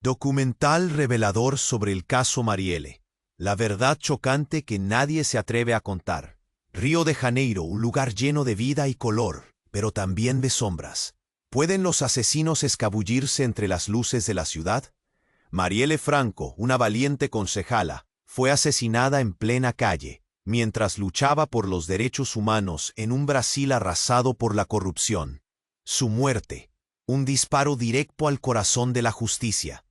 Documental revelador sobre el caso Marielle. La verdad chocante que nadie se atreve a contar. Río de Janeiro, un lugar lleno de vida y color, pero también de sombras. ¿Pueden los asesinos escabullirse entre las luces de la ciudad? Marielle Franco, una valiente concejala, fue asesinada en plena calle, mientras luchaba por los derechos humanos en un Brasil arrasado por la corrupción. Su muerte, un disparo directo al corazón de la justicia.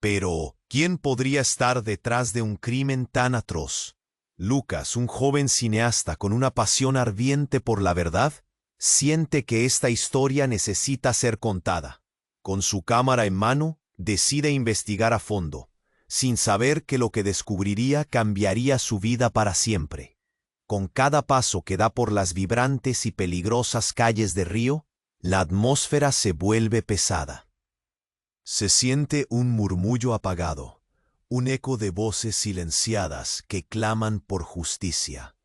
Pero, ¿quién podría estar detrás de un crimen tan atroz? Lucas, un joven cineasta con una pasión ardiente por la verdad, siente que esta historia necesita ser contada. Con su cámara en mano, decide investigar a fondo, sin saber que lo que descubriría cambiaría su vida para siempre. Con cada paso que da por las vibrantes y peligrosas calles de Río, la atmósfera se vuelve pesada. Se siente un murmullo apagado, un eco de voces silenciadas que claman por justicia.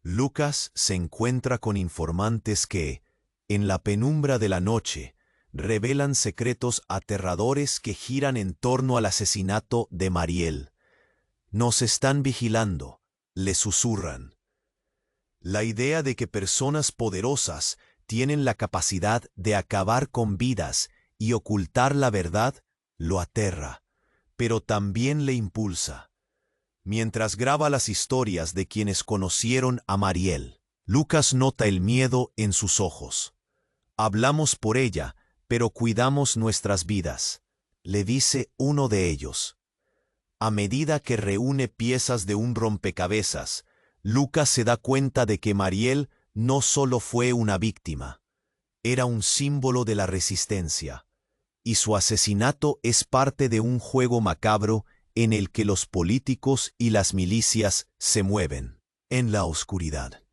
Lucas se encuentra con informantes que, en la penumbra de la noche, revelan secretos aterradores que giran en torno al asesinato de Marielle. Nos están vigilando, le susurran. La idea de que personas poderosas tienen la capacidad de acabar con vidas y ocultar la verdad, lo aterra, pero también le impulsa. Mientras graba las historias de quienes conocieron a Marielle, Lucas nota el miedo en sus ojos. Hablamos por ella, pero cuidamos nuestras vidas, le dice uno de ellos. A medida que reúne piezas de un rompecabezas, Lucas se da cuenta de que Marielle no solo fue una víctima, era un símbolo de la resistencia, y su asesinato es parte de un juego macabro en el que los políticos y las milicias se mueven en la oscuridad.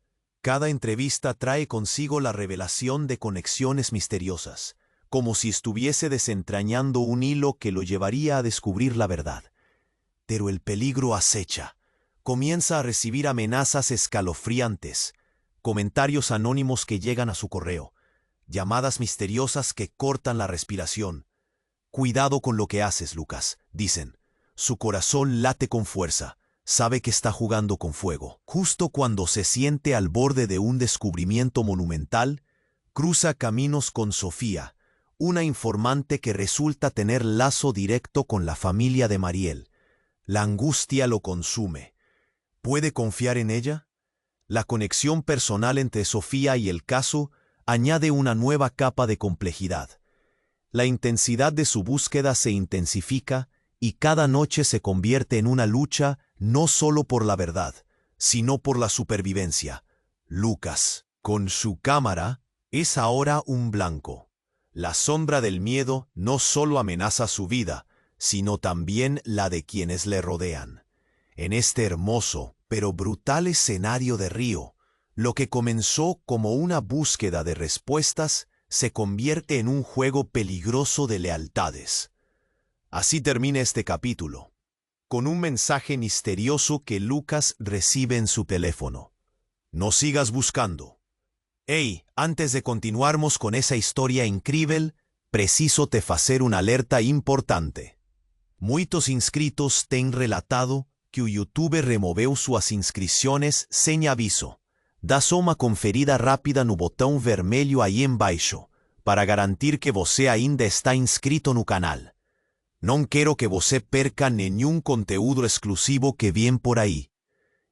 Cada entrevista trae consigo la revelación de conexiones misteriosas, como si estuviese desentrañando un hilo que lo llevaría a descubrir la verdad. Pero el peligro acecha. Comienza a recibir amenazas escalofriantes, comentarios anónimos que llegan a su correo, llamadas misteriosas que cortan la respiración. Cuidado con lo que haces, Lucas, dicen. Su corazón late con fuerza, sabe que está jugando con fuego. Justo cuando se siente al borde de un descubrimiento monumental, cruza caminos con Sofía, una informante que resulta tener lazo directo con la familia de Marielle. La angustia lo consume. ¿Puede confiar en ella? La conexión personal entre Sofía y el caso añade una nueva capa de complejidad. La intensidad de su búsqueda se intensifica y cada noche se convierte en una lucha no solo por la verdad, sino por la supervivencia. Lucas, con su cámara, es ahora un blanco. La sombra del miedo no solo amenaza su vida, sino también la de quienes le rodean. En este hermoso, pero brutal escenario de Río, lo que comenzó como una búsqueda de respuestas se convierte en un juego peligroso de lealtades. Así termina este capítulo, con un mensaje misterioso que Lucas recibe en su teléfono. No sigas buscando. Hey, antes de continuarmos con esa historia increíble, preciso te fazer una alerta importante. Muitos inscritos têm relatado que o YouTube removeu suas inscrições sem aviso. Dá só uma conferida rápida no botão vermelho aí embaixo, para garantir que você ainda está inscrito no canal. Não quero que você perca nenhum conteúdo exclusivo que vem por aí.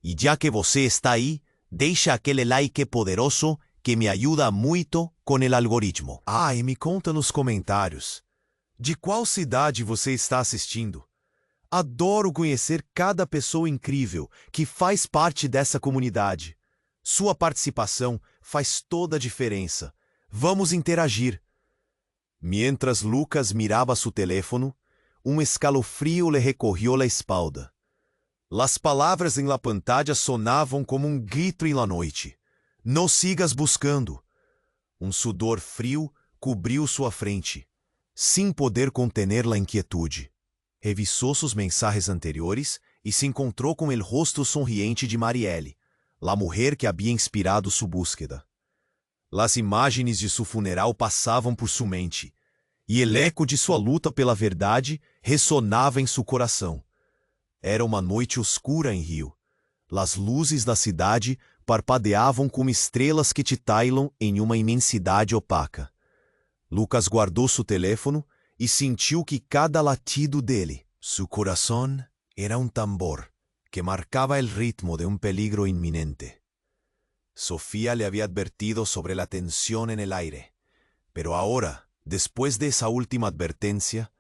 E já que você está aí, deixa aquele like poderoso que me ajuda muito com o algoritmo. Ah, e me conta nos comentários, de qual cidade você está assistindo? Adoro conhecer cada pessoa incrível que faz parte dessa comunidade. Sua participação faz toda a diferença. Vamos interagir. Mientras Lucas mirava seu teléfono, escalofrío le recorrió la espalda. Las palavras em la pantalla sonavam como um grito em la noite. Não sigas buscando. Sudor frio cobriu sua frente, sem poder contener la inquietude. Revisou suas mensagens anteriores e se encontrou com o rosto sonriente de Marielle, la mujer que havia inspirado sua búsqueda. Las imagens de seu funeral passavam por sua mente, e el eco de sua luta pela verdade ressonava em seu coração. Era uma noite escura em Rio. As luzes da cidade parpadeavam como estrelas que titilam em uma imensidade opaca. Lucas guardou seu teléfono e sentiu que cada latido dele, seu coração, era um tambor que marcava el ritmo de um peligro inminente. Sofía le había advertido sobre la tensión en el aire, pero ahora, después de esa última advertencia,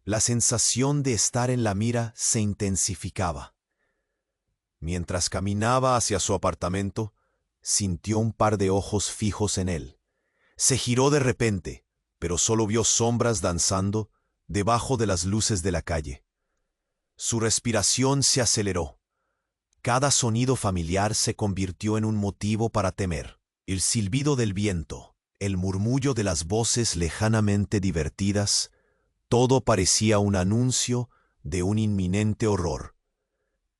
la sensación de estar en la mira se intensificaba. Mientras caminaba hacia su apartamento, sintió un par de ojos fijos en él. Se giró de repente, pero solo vio sombras danzando debajo de las luces de la calle. Su respiración se aceleró. Cada sonido familiar se convirtió en un motivo para temer. El silbido del viento, el murmullo de las voces lejanamente divertidas, todo parecía un anuncio de un inminente horror.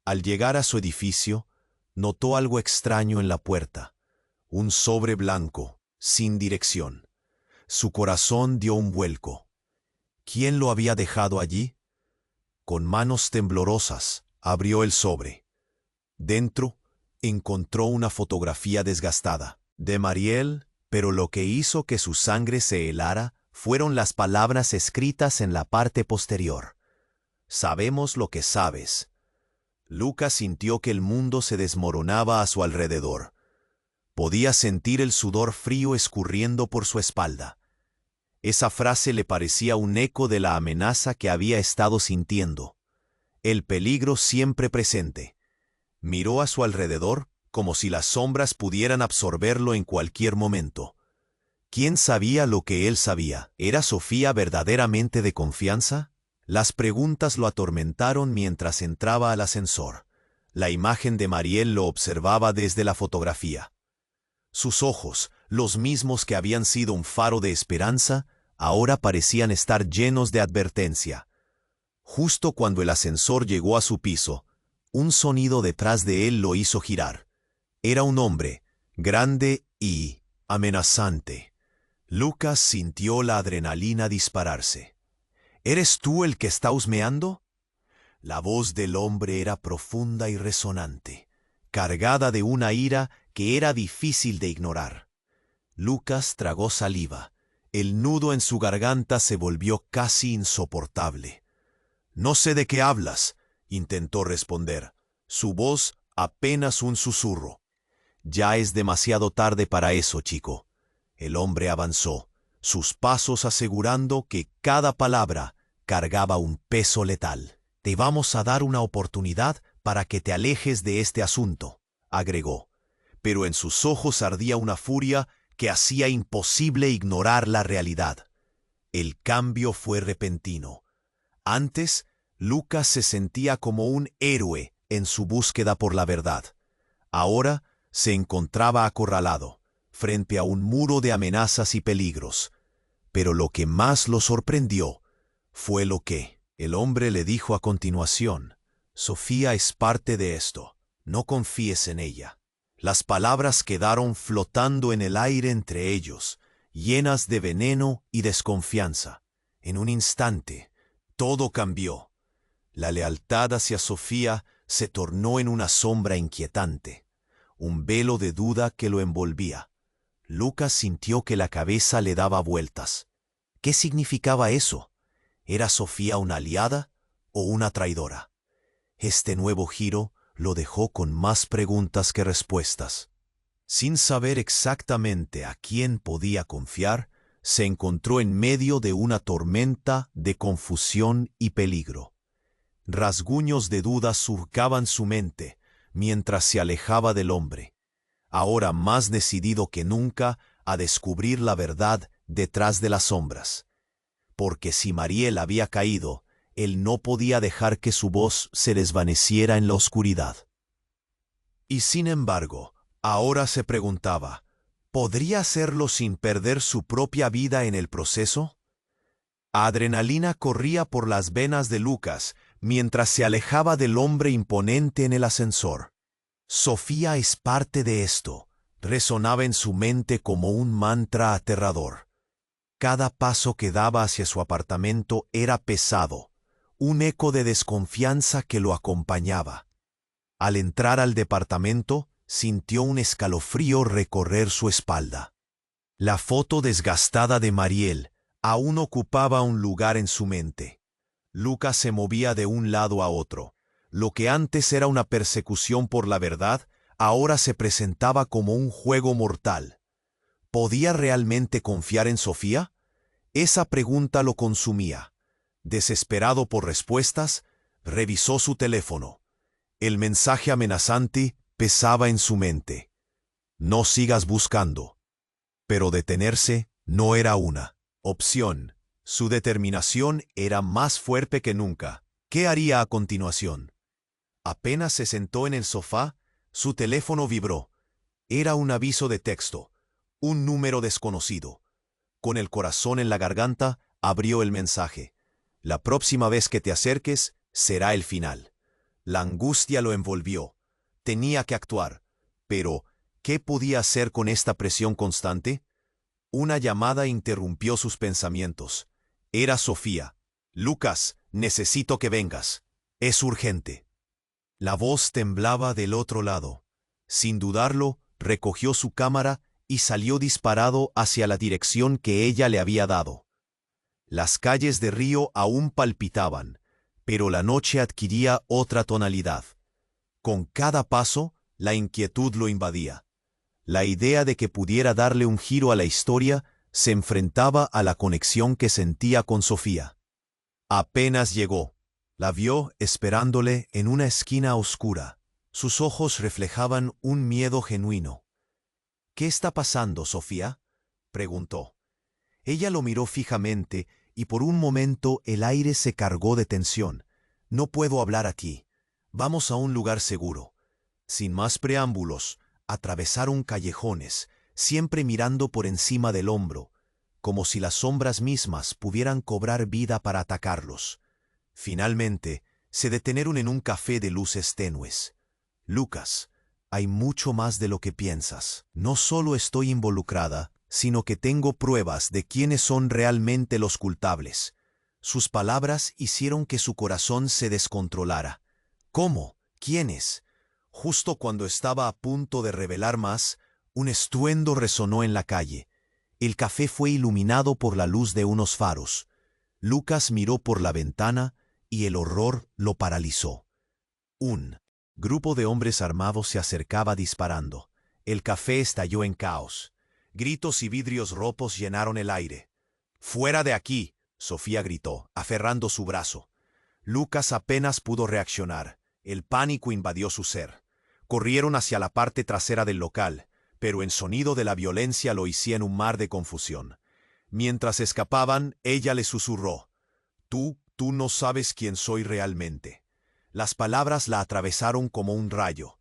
Al llegar a su edificio, notó algo extraño en la puerta, un sobre blanco, sin dirección. Su corazón dio un vuelco. ¿Quién lo había dejado allí? Con manos temblorosas, abrió el sobre. Dentro, encontró una fotografía desgastada, de Mariel, pero lo que hizo que su sangre se helara fueron las palabras escritas en la parte posterior. Sabemos lo que sabes. Lucas sintió que el mundo se desmoronaba a su alrededor. Podía sentir el sudor frío escurriendo por su espalda. Esa frase le parecía un eco de la amenaza que había estado sintiendo. El peligro siempre presente. Miró a su alrededor como si las sombras pudieran absorberlo en cualquier momento. ¿Quién sabía lo que él sabía? ¿Era Sofía verdaderamente de confianza? Las preguntas lo atormentaron mientras entraba al ascensor. La imagen de Mariel lo observaba desde la fotografía. Sus ojos, los mismos que habían sido un faro de esperanza, ahora parecían estar llenos de advertencia. Justo cuando el ascensor llegó a su piso, un sonido detrás de él lo hizo girar. Era un hombre, grande y amenazante. Lucas sintió la adrenalina dispararse. ¿Eres tú el que está husmeando? La voz del hombre era profunda y resonante, cargada de una ira que era difícil de ignorar. Lucas tragó saliva. El nudo en su garganta se volvió casi insoportable. «No sé de qué hablas», intentó responder. Su voz apenas un susurro. «Ya es demasiado tarde para eso, chico». El hombre avanzó, sus pasos asegurando que cada palabra cargaba un peso letal. «Te vamos a dar una oportunidad para que te alejes de este asunto», agregó. Pero en sus ojos ardía una furia que hacía imposible ignorar la realidad. El cambio fue repentino. Antes, Lucas se sentía como un héroe en su búsqueda por la verdad. Ahora se encontraba acorralado, frente a un muro de amenazas y peligros. Pero lo que más lo sorprendió fue lo que el hombre le dijo a continuación. «Sofía es parte de esto. No confíes en ella». Las palabras quedaron flotando en el aire entre ellos, llenas de veneno y desconfianza. En un instante, todo cambió. La lealtad hacia Sofía se tornó en una sombra inquietante, un velo de duda que lo envolvía. Lucas sintió que la cabeza le daba vueltas. ¿Qué significaba eso? ¿Era Sofía una aliada o una traidora? Este nuevo giro lo dejó con más preguntas que respuestas. Sin saber exactamente a quién podía confiar, se encontró en medio de una tormenta de confusión y peligro. Rasguños de duda surcaban su mente mientras se alejaba del hombre, ahora más decidido que nunca a descubrir la verdad detrás de las sombras. Porque si Mariel había caído, él no podía dejar que su voz se desvaneciera en la oscuridad. Y sin embargo, ahora se preguntaba, ¿podría hacerlo sin perder su propia vida en el proceso? Adrenalina corría por las venas de Lucas mientras se alejaba del hombre imponente en el ascensor. «Sofía es parte de esto», resonaba en su mente como un mantra aterrador. Cada paso que daba hacia su apartamento era pesado, un eco de desconfianza que lo acompañaba. Al entrar al departamento, sintió un escalofrío recorrer su espalda. La foto desgastada de Mariel aún ocupaba un lugar en su mente. Lucas se movía de un lado a otro. Lo que antes era una persecución por la verdad, ahora se presentaba como un juego mortal. ¿Podía realmente confiar en Sofía? Esa pregunta lo consumía. Desesperado por respuestas, revisó su teléfono. El mensaje amenazante pesaba en su mente. No sigas buscando. Pero detenerse no era una opción. Su determinación era más fuerte que nunca. ¿Qué haría a continuación? Apenas se sentó en el sofá, su teléfono vibró. Era un aviso de texto, un número desconocido. Con el corazón en la garganta, abrió el mensaje. La próxima vez que te acerques, será el final. La angustia lo envolvió. Tenía que actuar. Pero, ¿qué podía hacer con esta presión constante? Una llamada interrumpió sus pensamientos. Era Sofía. Lucas, necesito que vengas. Es urgente. La voz temblaba del otro lado. Sin dudarlo, recogió su cámara y salió disparado hacia la dirección que ella le había dado. Las calles de Río aún palpitaban, pero la noche adquiría otra tonalidad. Con cada paso, la inquietud lo invadía. La idea de que pudiera darle un giro a la historia se enfrentaba a la conexión que sentía con Sofía. Apenas llegó. La vio esperándole en una esquina oscura. Sus ojos reflejaban un miedo genuino. «¿Qué está pasando, Sofía?», preguntó. Ella lo miró fijamente y por un momento el aire se cargó de tensión. «No puedo hablar aquí. Vamos a un lugar seguro». Sin más preámbulos, atravesaron callejones, siempre mirando por encima del hombro, como si las sombras mismas pudieran cobrar vida para atacarlos. Finalmente, se detenieron en un café de luces tenues. «Lucas, hay mucho más de lo que piensas. No solo estoy involucrada, sino que tengo pruebas de quiénes son realmente los culpables». Sus palabras hicieron que su corazón se descontrolara. «¿Cómo? ¿Quiénes?». Justo cuando estaba a punto de revelar más, un estruendo resonó en la calle. El café fue iluminado por la luz de unos faros. Lucas miró por la ventana y el horror lo paralizó. Un grupo de hombres armados se acercaba disparando. El café estalló en caos. Gritos y vidrios rotos llenaron el aire. «¡Fuera de aquí!», Sofía gritó, aferrando su brazo. Lucas apenas pudo reaccionar. El pánico invadió su ser. Corrieron hacia la parte trasera del local, pero el sonido de la violencia lo hacía en un mar de confusión. Mientras escapaban, ella le susurró: Tú no sabes quién soy realmente». Las palabras la atravesaron como un rayo.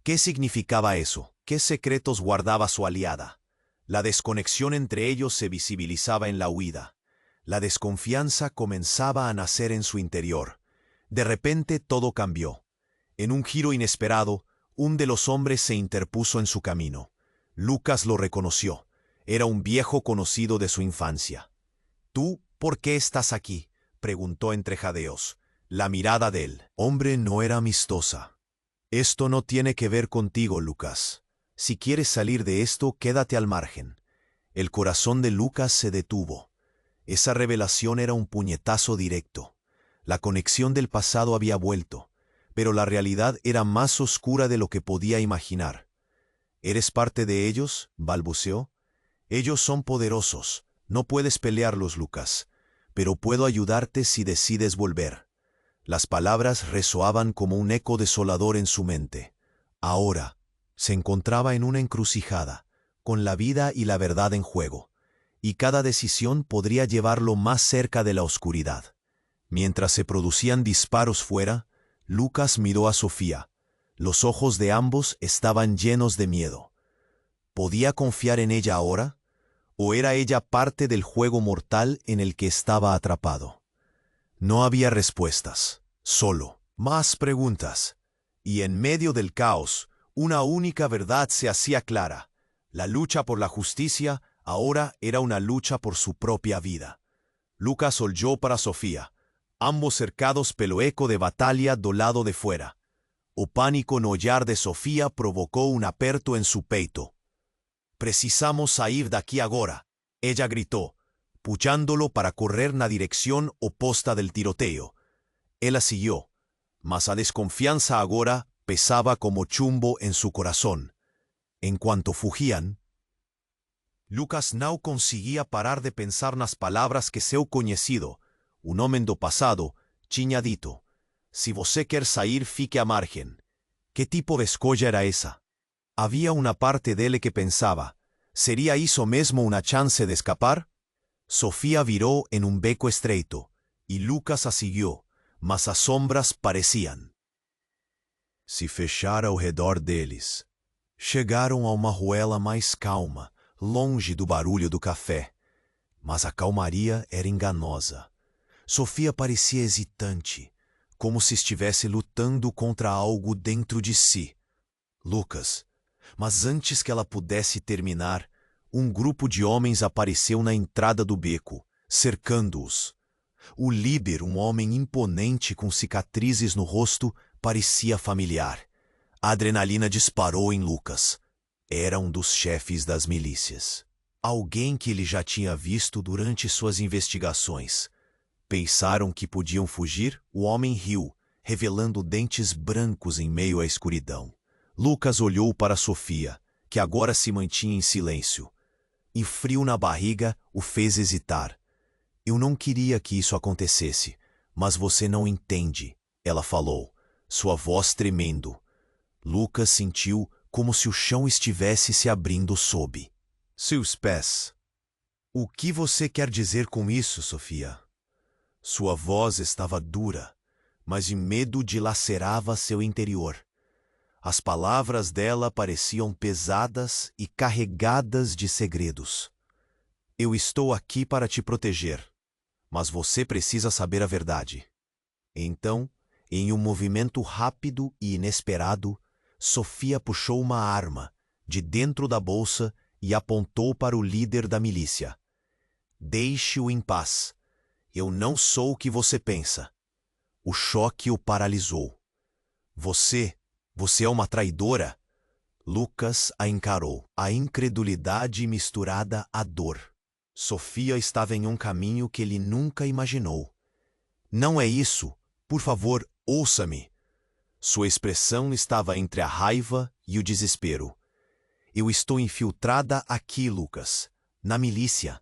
¿Qué significaba eso? ¿Qué secretos guardaba su aliada? La desconexión entre ellos se visibilizaba en la huida. La desconfianza comenzaba a nacer en su interior. De repente todo cambió. En un giro inesperado, un de los hombres se interpuso en su camino. Lucas lo reconoció. Era un viejo conocido de su infancia. «¿Tú por qué estás aquí?», preguntó entre jadeos. La mirada del hombre no era amistosa. «Esto no tiene que ver contigo, Lucas. Si quieres salir de esto, quédate al margen». El corazón de Lucas se detuvo. Esa revelación era un puñetazo directo. La conexión del pasado había vuelto, pero la realidad era más oscura de lo que podía imaginar. «¿Eres parte de ellos?», balbuceó. «Ellos son poderosos. No puedes pelearlos, Lucas. Pero puedo ayudarte si decides volver». Las palabras resoaban como un eco desolador en su mente. Ahora se encontraba en una encrucijada, con la vida y la verdad en juego, y cada decisión podría llevarlo más cerca de la oscuridad. Mientras se producían disparos fuera, Lucas miró a Sofía. Los ojos de ambos estaban llenos de miedo. ¿Podía confiar en ella ahora? ¿O era ella parte del juego mortal en el que estaba atrapado? No había respuestas, solo más preguntas. Y en medio del caos, una única verdad se hacía clara. La lucha por la justicia Ahora era una lucha por su propia vida. Lucas olhou para Sofía, ambos cercados pelo eco de batalha do lado de fuera. O pánico no olhar de Sofía provocó un aperto en su peito. «Precisamos sair daqui agora», ella gritó, puxándolo para correr na direção oposta del tiroteo. Ela siguió, mas a desconfianza agora pesaba como chumbo en su corazón. En cuanto fugían, Lucas não conseguia parar de pensar nas palavras que seu conhecido, um homem do passado, tinha dito. Se você quer sair, fique à margem. Que tipo de escolha era essa? Havia uma parte dele que pensava, seria isso mesmo uma chance de escapar? Sofía virou em um beco estreito, e Lucas a seguiu, mas as sombras pareciam se fechar ao redor deles. Chegaram a uma ruela mais calma, longe do barulho do café. Mas a calmaria era enganosa. Sofía parecia hesitante, como se estivesse lutando contra algo dentro de si. Lucas. Mas antes que ela pudesse terminar, um grupo de homens apareceu na entrada do beco, cercando-os. O líder, um homem imponente com cicatrizes no rosto, parecia familiar. A adrenalina disparou em Lucas. Era um dos chefes das milícias. Alguém que ele já tinha visto durante suas investigações. Pensaram que podiam fugir? O homem riu, revelando dentes brancos em meio à escuridão. Lucas olhou para Sofía, que agora se mantinha em silêncio. E frio na barriga o fez hesitar. Eu não queria que isso acontecesse, mas você não entende, ela falou, sua voz tremendo. Lucas sentiu como se o chão estivesse se abrindo sob seus pés. O que você quer dizer com isso, Sofía? Sua voz estava dura, mas o medo dilacerava seu interior. As palavras dela pareciam pesadas e carregadas de segredos. Eu estou aqui para te proteger, mas você precisa saber a verdade. Então, em um movimento rápido e inesperado, Sofía puxou uma arma de dentro da bolsa e apontou para o líder da milícia. Deixe-o em paz. Eu não sou o que você pensa. O choque o paralisou. Você é uma traidora? Lucas a encarou, a incredulidade misturada à dor. Sofía estava em um caminho que ele nunca imaginou. Não é isso. Por favor, ouça-me. Sua expressão estava entre a raiva e o desespero. Eu estou infiltrada aqui, Lucas, na milícia.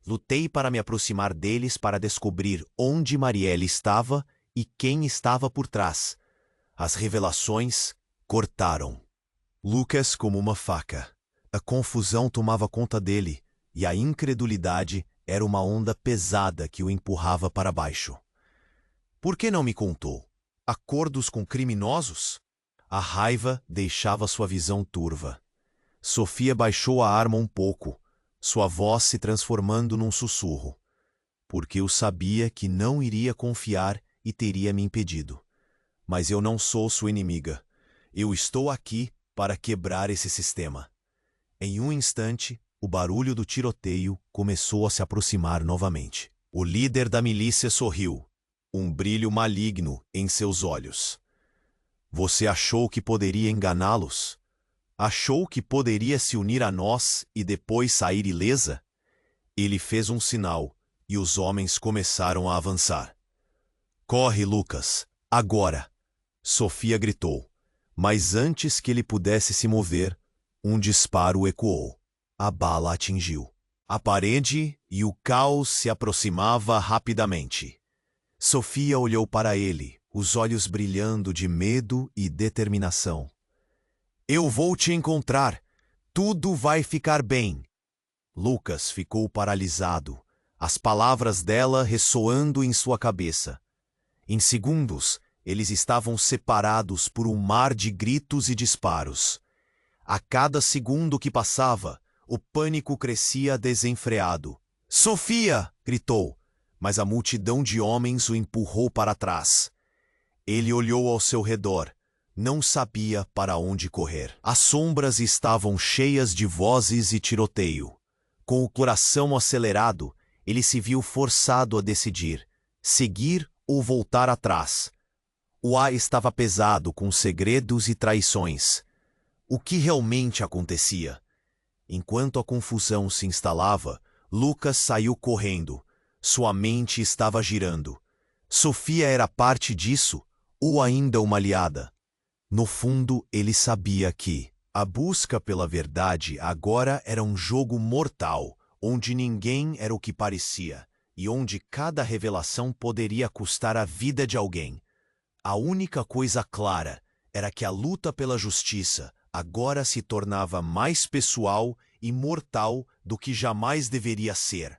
Lutei para me aproximar deles para descobrir onde Marielle estava e quem estava por trás. As revelações cortaram. Lucas como uma faca. A confusão tomava conta dele e a incredulidade era uma onda pesada que o empurrava para baixo. Por que não me contou? Acordos com criminosos? A raiva deixava sua visão turva. Sofía baixou a arma um pouco, sua voz se transformando num sussurro. Porque eu sabia que não iria confiar e teria me impedido. Mas eu não sou sua inimiga. Eu estou aqui para quebrar esse sistema. Em um instante, o barulho do tiroteio começou a se aproximar novamente. O líder da milícia sorriu, um brilho maligno em seus olhos. Você achou que poderia enganá-los? Achou que poderia se unir a nós e depois sair ilesa? Ele fez um sinal e os homens começaram a avançar. Corre, Lucas, agora! Sofía gritou, mas antes que ele pudesse se mover, um disparo ecoou. A bala atingiu a parede e o caos se aproximava rapidamente. Sofía olhou para ele, os olhos brilhando de medo e determinação. Eu vou te encontrar. Tudo vai ficar bem. Lucas ficou paralisado, as palavras dela ressoando em sua cabeça. Em segundos, eles estavam separados por um mar de gritos e disparos. A cada segundo que passava, o pânico crescia desenfreado. Sofía! Gritou, mas a multidão de homens o empurrou para trás. Ele olhou ao seu redor. Não sabia para onde correr. As sombras estavam cheias de vozes e tiroteio. Com o coração acelerado, ele se viu forçado a decidir: seguir ou voltar atrás. O ar estava pesado com segredos e traições. O que realmente acontecia? Enquanto a confusão se instalava, Lucas saiu correndo. Sua mente estava girando. Sofia era parte disso, ou ainda uma aliada? No fundo, ele sabia que a busca pela verdade agora era um jogo mortal, onde ninguém era o que parecia, e onde cada revelação poderia custar a vida de alguém. A única coisa clara era que a luta pela justiça agora se tornava mais pessoal e mortal do que jamais deveria ser.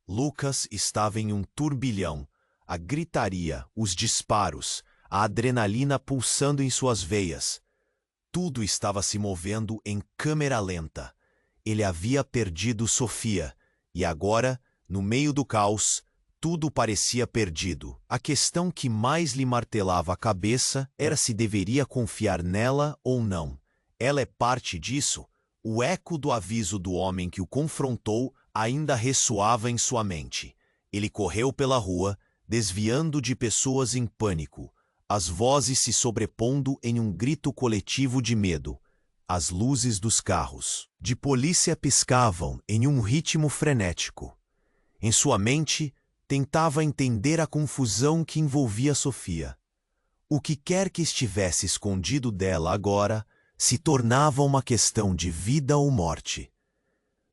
Lucas estava em um turbilhão. A gritaria, os disparos, a adrenalina pulsando em suas veias. Tudo estava se movendo em câmera lenta. Ele havia perdido Sofia, e agora, no meio do caos, tudo parecia perdido. A questão que mais lhe martelava a cabeça era se deveria confiar nela ou não. Ela é parte disso? O eco do aviso do homem que o confrontou ainda ressoava em sua mente. Ele correu pela rua, desviando de pessoas em pânico, as vozes se sobrepondo em um grito coletivo de medo. As luzes dos carros de polícia piscavam em um ritmo frenético. Em sua mente, tentava entender a confusão que envolvia Sofia. O que quer que estivesse escondido dela agora se tornava uma questão de vida ou morte.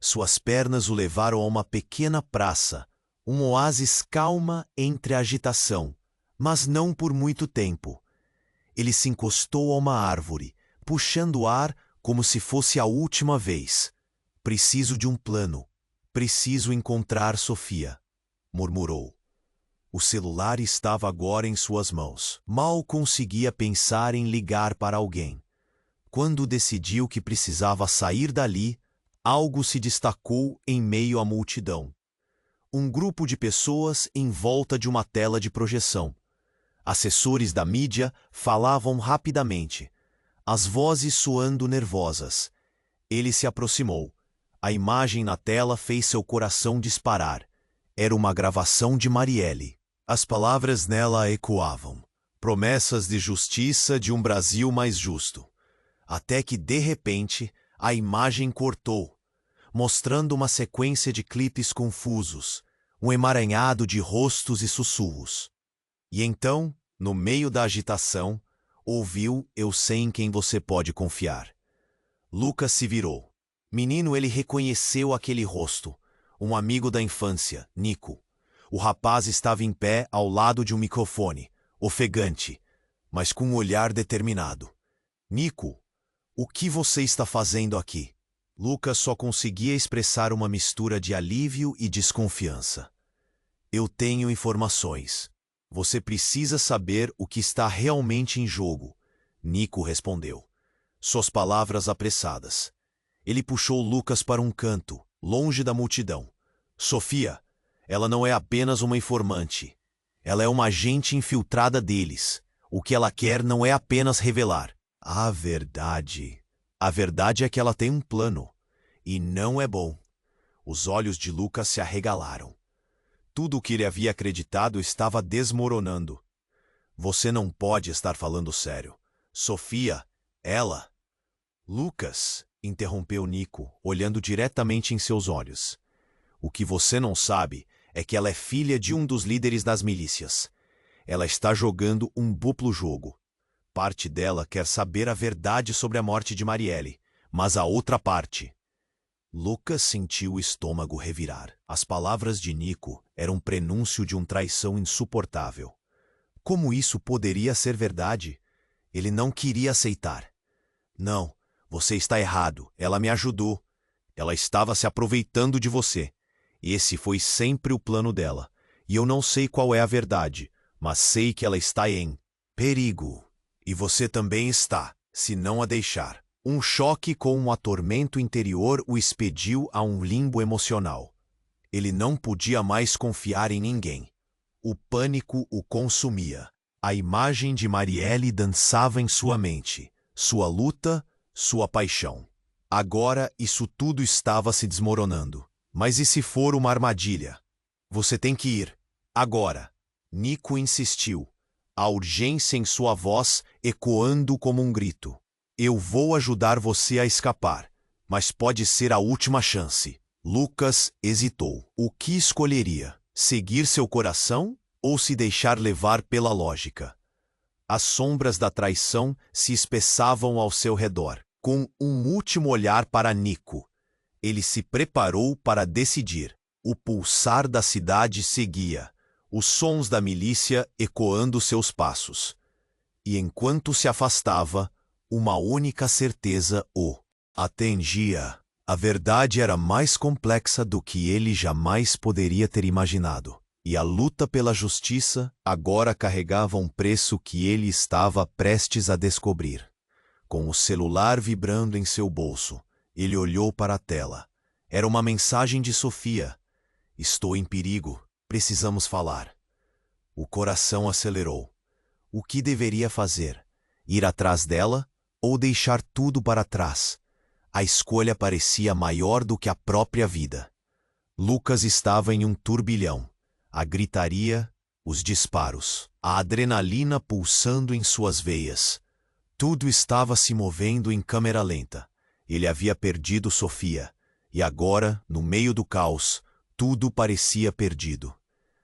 Suas pernas o levaram a uma pequena praça, um oásis calma entre a agitação, mas não por muito tempo. Ele se encostou a uma árvore, puxando o ar como se fosse a última vez. Preciso de um plano. Preciso encontrar Sofia, murmurou. O celular estava agora em suas mãos. Mal conseguia pensar em ligar para alguém. Quando decidiu que precisava sair dali, algo se destacou em meio à multidão. Um grupo de pessoas em volta de uma tela de projeção. Assessores da mídia falavam rapidamente, as vozes soando nervosas. Ele se aproximou. A imagem na tela fez seu coração disparar. Era uma gravação de Marielle. As palavras nela ecoavam. Promessas de justiça de um Brasil mais justo. Até que, de repente, a imagem cortou, mostrando uma sequência de clipes confusos, um emaranhado de rostos e sussurros. E então, no meio da agitação, ouviu "Eu sei em quem você pode confiar". Lucas se virou. Menino, ele reconheceu aquele rosto. Um amigo da infância, Nico. O rapaz estava em pé ao lado de um microfone, ofegante, mas com um olhar determinado. "Nico, o que você está fazendo aqui?" Lucas só conseguia expressar uma mistura de alívio e desconfiança. "Eu tenho informações. Você precisa saber o que está realmente em jogo", Nico respondeu. Suas palavras apressadas. Ele puxou Lucas para um canto, longe da multidão. "Sofia, ela não é apenas uma informante. Ela é uma agente infiltrada deles. O que ela quer não é apenas revelar a verdade. A verdade é que ela tem um plano. E não é bom." Os olhos de Lucas se arregalaram. Tudo o que ele havia acreditado estava desmoronando. "Você não pode estar falando sério. Sofia, ela..." "Lucas", interrompeu Nico, olhando diretamente em seus olhos. "O que você não sabe é que ela é filha de um dos líderes das milícias. Ela está jogando um duplo jogo. Parte dela quer saber a verdade sobre a morte de Marielle, mas a outra parte..." Lucas sentiu o estômago revirar. As palavras de Nico eram prenúncio de uma traição insuportável. Como isso poderia ser verdade? Ele não queria aceitar. "Não, você está errado. Ela me ajudou. Ela estava se aproveitando de você. Esse foi sempre o plano dela. E eu não sei qual é a verdade, mas sei que ela está em perigo. E você também está, se não a deixar." Um choque com um atormento interior o expediu a um limbo emocional. Ele não podia mais confiar em ninguém. O pânico o consumia. A imagem de Marielle dançava em sua mente. Sua luta, sua paixão. Agora isso tudo estava se desmoronando. Mas e se for uma armadilha? Você tem que ir. Agora. Nico insistiu, a urgência em sua voz ecoando como um grito. Eu vou ajudar você a escapar, mas pode ser a última chance. Lucas hesitou. O que escolheria? Seguir seu coração ou se deixar levar pela lógica? As sombras da traição se espessavam ao seu redor. Com um último olhar para Nico, ele se preparou para decidir. O pulsar da cidade seguia, os sons da milícia ecoando seus passos. E enquanto se afastava, uma única certeza o atendia. A verdade era mais complexa do que ele jamais poderia ter imaginado. E a luta pela justiça agora carregava um preço que ele estava prestes a descobrir. Com o celular vibrando em seu bolso, ele olhou para a tela. Era uma mensagem de Sofia. Estou em perigo. Precisamos falar. O coração acelerou. O que deveria fazer? Ir atrás dela ou deixar tudo para trás? A escolha parecia maior do que a própria vida. Lucas estava em um turbilhão. A gritaria, os disparos, a adrenalina pulsando em suas veias. Tudo estava se movendo em câmera lenta. Ele havia perdido Sofia. E agora, no meio do caos, tudo parecia perdido.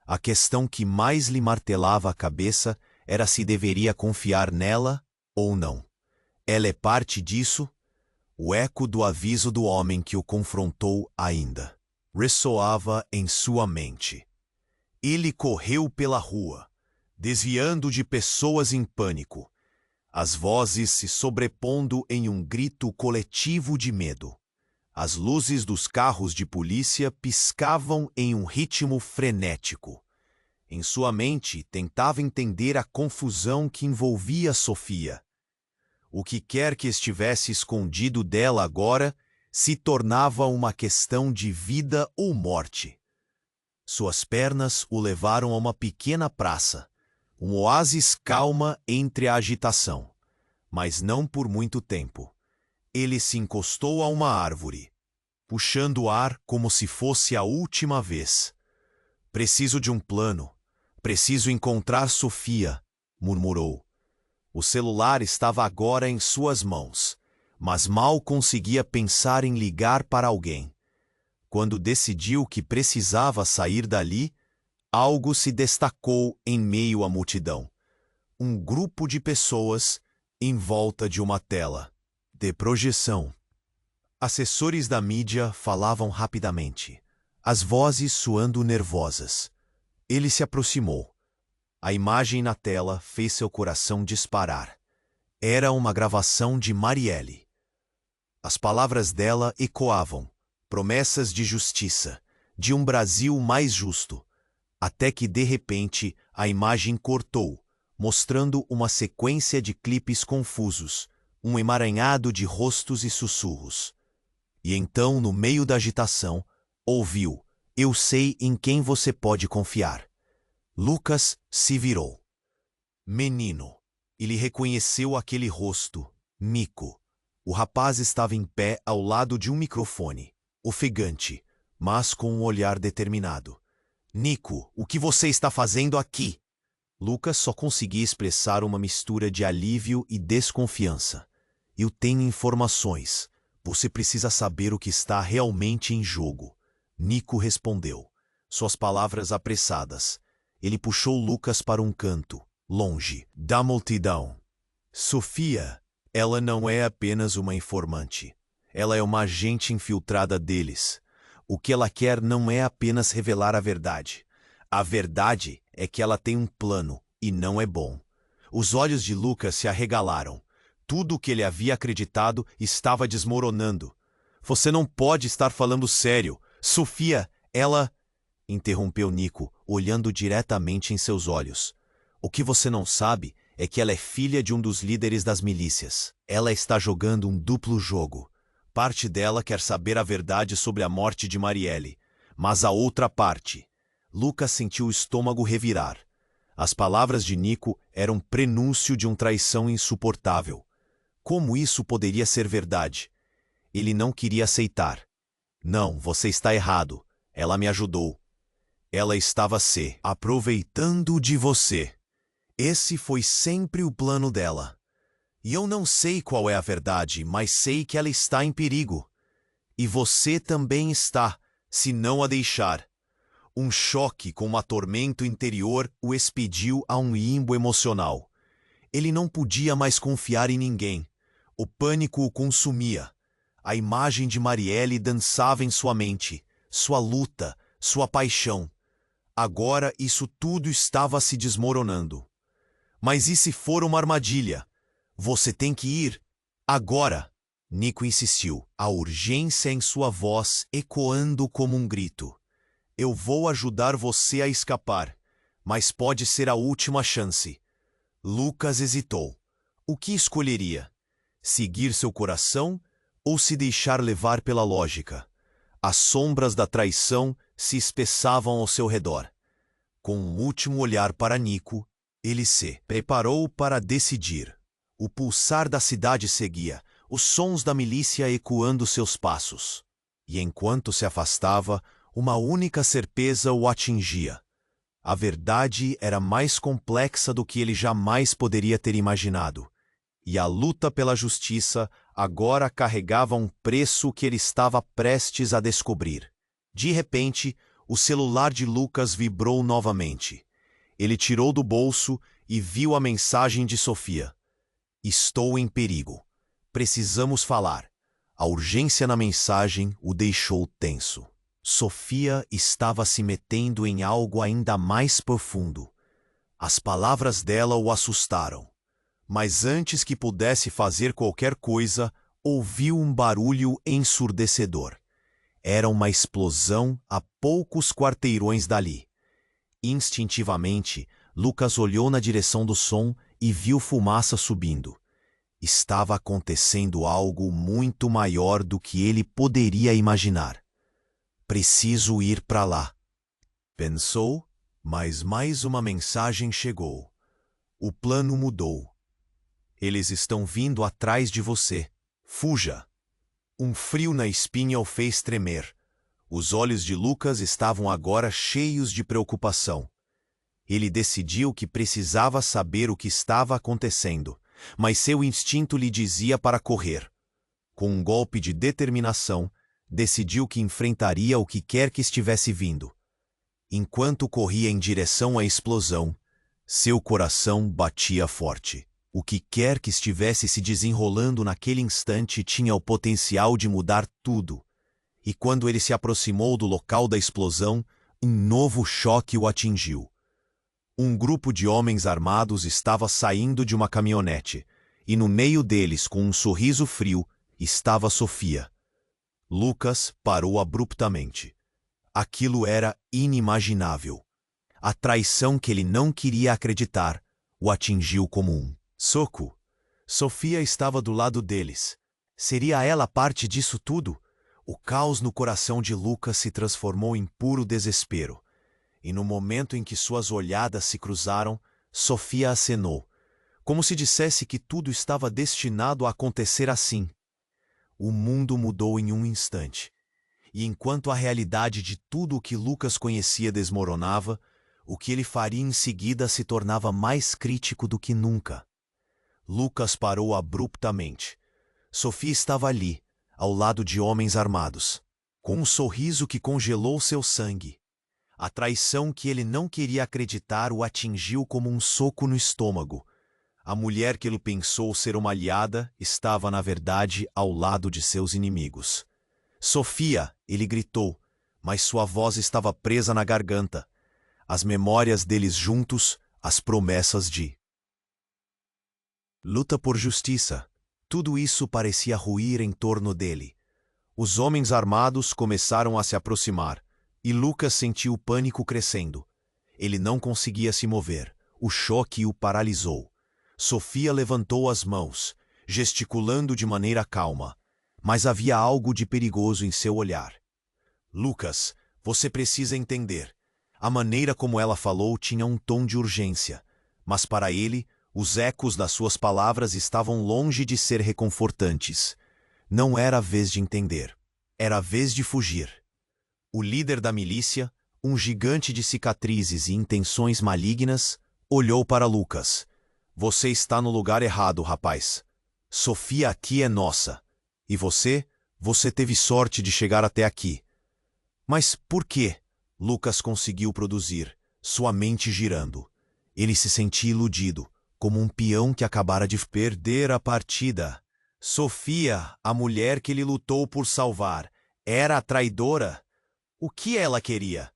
A questão que mais lhe martelava a cabeça era se deveria confiar nela ou não. Ela é parte disso? O eco do aviso do homem que o confrontou ainda ressoava em sua mente. Ele correu pela rua, desviando de pessoas em pânico, as vozes se sobrepondo em um grito coletivo de medo. As luzes dos carros de polícia piscavam em um ritmo frenético. Em sua mente, tentava entender a confusão que envolvia Sofia. O que quer que estivesse escondido dela agora se tornava uma questão de vida ou morte. Suas pernas o levaram a uma pequena praça, um oásis calma entre a agitação. Mas não por muito tempo. Ele se encostou a uma árvore, puxando o ar como se fosse a última vez. Preciso de um plano. Preciso encontrar Sofia, murmurou. O celular estava agora em suas mãos, mas mal conseguia pensar em ligar para alguém. Quando decidiu que precisava sair dali, algo se destacou em meio à multidão. Um grupo de pessoas em volta de uma tela de projeção. Assessores da mídia falavam rapidamente, as vozes soando nervosas. Ele se aproximou. A imagem na tela fez seu coração disparar. Era uma gravação de Marielle. As palavras dela ecoavam, promessas de justiça, de um Brasil mais justo, até que de repente a imagem cortou, mostrando uma sequência de clipes confusos, um emaranhado de rostos e sussurros. E então, no meio da agitação, ouviu: "Eu sei em quem você pode confiar." Lucas se virou. Menino. Ele reconheceu aquele rosto. Nico. O rapaz estava em pé ao lado de um microfone, ofegante, mas com um olhar determinado. Nico, o que você está fazendo aqui? Lucas só conseguia expressar uma mistura de alívio e desconfiança. Eu tenho informações. Você precisa saber o que está realmente em jogo. Nico respondeu, suas palavras apressadas. Ele puxou Lucas para um canto, longe da multidão. Sofia, ela não é apenas uma informante. Ela é uma agente infiltrada deles. O que ela quer não é apenas revelar a verdade. A verdade é que ela tem um plano, e não é bom. Os olhos de Lucas se arregalaram. Tudo o que ele havia acreditado estava desmoronando. Você não pode estar falando sério. Sofia, ela... Interrompeu Nico, olhando diretamente em seus olhos. O que você não sabe é que ela é filha de um dos líderes das milícias. Ela está jogando um duplo jogo. Parte dela quer saber a verdade sobre a morte de Marielle, mas a outra parte... Lucas sentiu o estômago revirar. As palavras de Nico eram prenúncio de uma traição insuportável. Como isso poderia ser verdade? Ele não queria aceitar. Não, você está errado. Ela me ajudou. Ela estava se aproveitando de você. Esse foi sempre o plano dela. E eu não sei qual é a verdade, mas sei que ela está em perigo. E você também está, se não a deixar. Um choque com um tormento interior o expediu a um limbo emocional. Ele não podia mais confiar em ninguém. O pânico o consumia. A imagem de Marielle dançava em sua mente, sua luta, sua paixão. Agora isso tudo estava se desmoronando. Mas e se for uma armadilha? Você tem que ir. Agora! Nico insistiu, a urgência em sua voz ecoando como um grito. Eu vou ajudar você a escapar, mas pode ser a última chance. Lucas hesitou. O que escolheria? Seguir seu coração ou se deixar levar pela lógica? As sombras da traição se espessavam ao seu redor. Com um último olhar para Nico, ele se preparou para decidir. O pulsar da cidade seguia, os sons da milícia ecoando seus passos. E enquanto se afastava, uma única certeza o atingia. A verdade era mais complexa do que ele jamais poderia ter imaginado. E a luta pela justiça agora carregava um preço que ele estava prestes a descobrir. De repente, o celular de Lucas vibrou novamente. Ele tirou do bolso e viu a mensagem de Sofia. Estou em perigo. Precisamos falar. A urgência na mensagem o deixou tenso. Sofia estava se metendo em algo ainda mais profundo. As palavras dela o assustaram. Mas antes que pudesse fazer qualquer coisa, ouviu um barulho ensurdecedor. Era uma explosão a poucos quarteirões dali. Instintivamente, Lucas olhou na direção do som e viu fumaça subindo. Estava acontecendo algo muito maior do que ele poderia imaginar. Preciso ir para lá. Pensou, mas mais uma mensagem chegou. O plano mudou. Eles estão vindo atrás de você. Fuja. Um frio na espinha o fez tremer. Os olhos de Lucas estavam agora cheios de preocupação. Ele decidiu que precisava saber o que estava acontecendo, mas seu instinto lhe dizia para correr. Com um golpe de determinação, decidiu que enfrentaria o que quer que estivesse vindo. Enquanto corria em direção à explosão, seu coração batia forte. O que quer que estivesse se desenrolando naquele instante tinha o potencial de mudar tudo. E quando ele se aproximou do local da explosão, um novo choque o atingiu. Um grupo de homens armados estava saindo de uma caminhonete, e no meio deles, com um sorriso frio, estava Sofia. Lucas parou abruptamente. Aquilo era inimaginável. A traição que ele não queria acreditar o atingiu como um soco. Sofia estava do lado deles. Seria ela parte disso tudo? O caos no coração de Lucas se transformou em puro desespero. E no momento em que suas olhadas se cruzaram, Sofia acenou, como se dissesse que tudo estava destinado a acontecer assim. O mundo mudou em um instante. E enquanto a realidade de tudo o que Lucas conhecia desmoronava, o que ele faria em seguida se tornava mais crítico do que nunca. Lucas parou abruptamente. Sofia estava ali, ao lado de homens armados, com um sorriso que congelou seu sangue. A traição que ele não queria acreditar o atingiu como um soco no estômago. A mulher que ele pensou ser uma aliada estava, na verdade, ao lado de seus inimigos. Sofia, ele gritou, mas sua voz estava presa na garganta. As memórias deles juntos, as promessas de luta por justiça. Tudo isso parecia ruir em torno dele. Os homens armados começaram a se aproximar, e Lucas sentiu o pânico crescendo. Ele não conseguia se mover. O choque o paralisou. Sofia levantou as mãos, gesticulando de maneira calma, mas havia algo de perigoso em seu olhar. Lucas, você precisa entender. A maneira como ela falou tinha um tom de urgência, mas para ele, os ecos das suas palavras estavam longe de ser reconfortantes. Não era a vez de entender. Era a vez de fugir. O líder da milícia, um gigante de cicatrizes e intenções malignas, olhou para Lucas. Você está no lugar errado, rapaz. Sofia aqui é nossa. E você? Você teve sorte de chegar até aqui. Mas por quê? Lucas conseguiu produzir, sua mente girando. Ele se sentia iludido, como um peão que acabara de perder a partida. Sofia, a mulher que ele lutou por salvar, era a traidora? O que ela queria?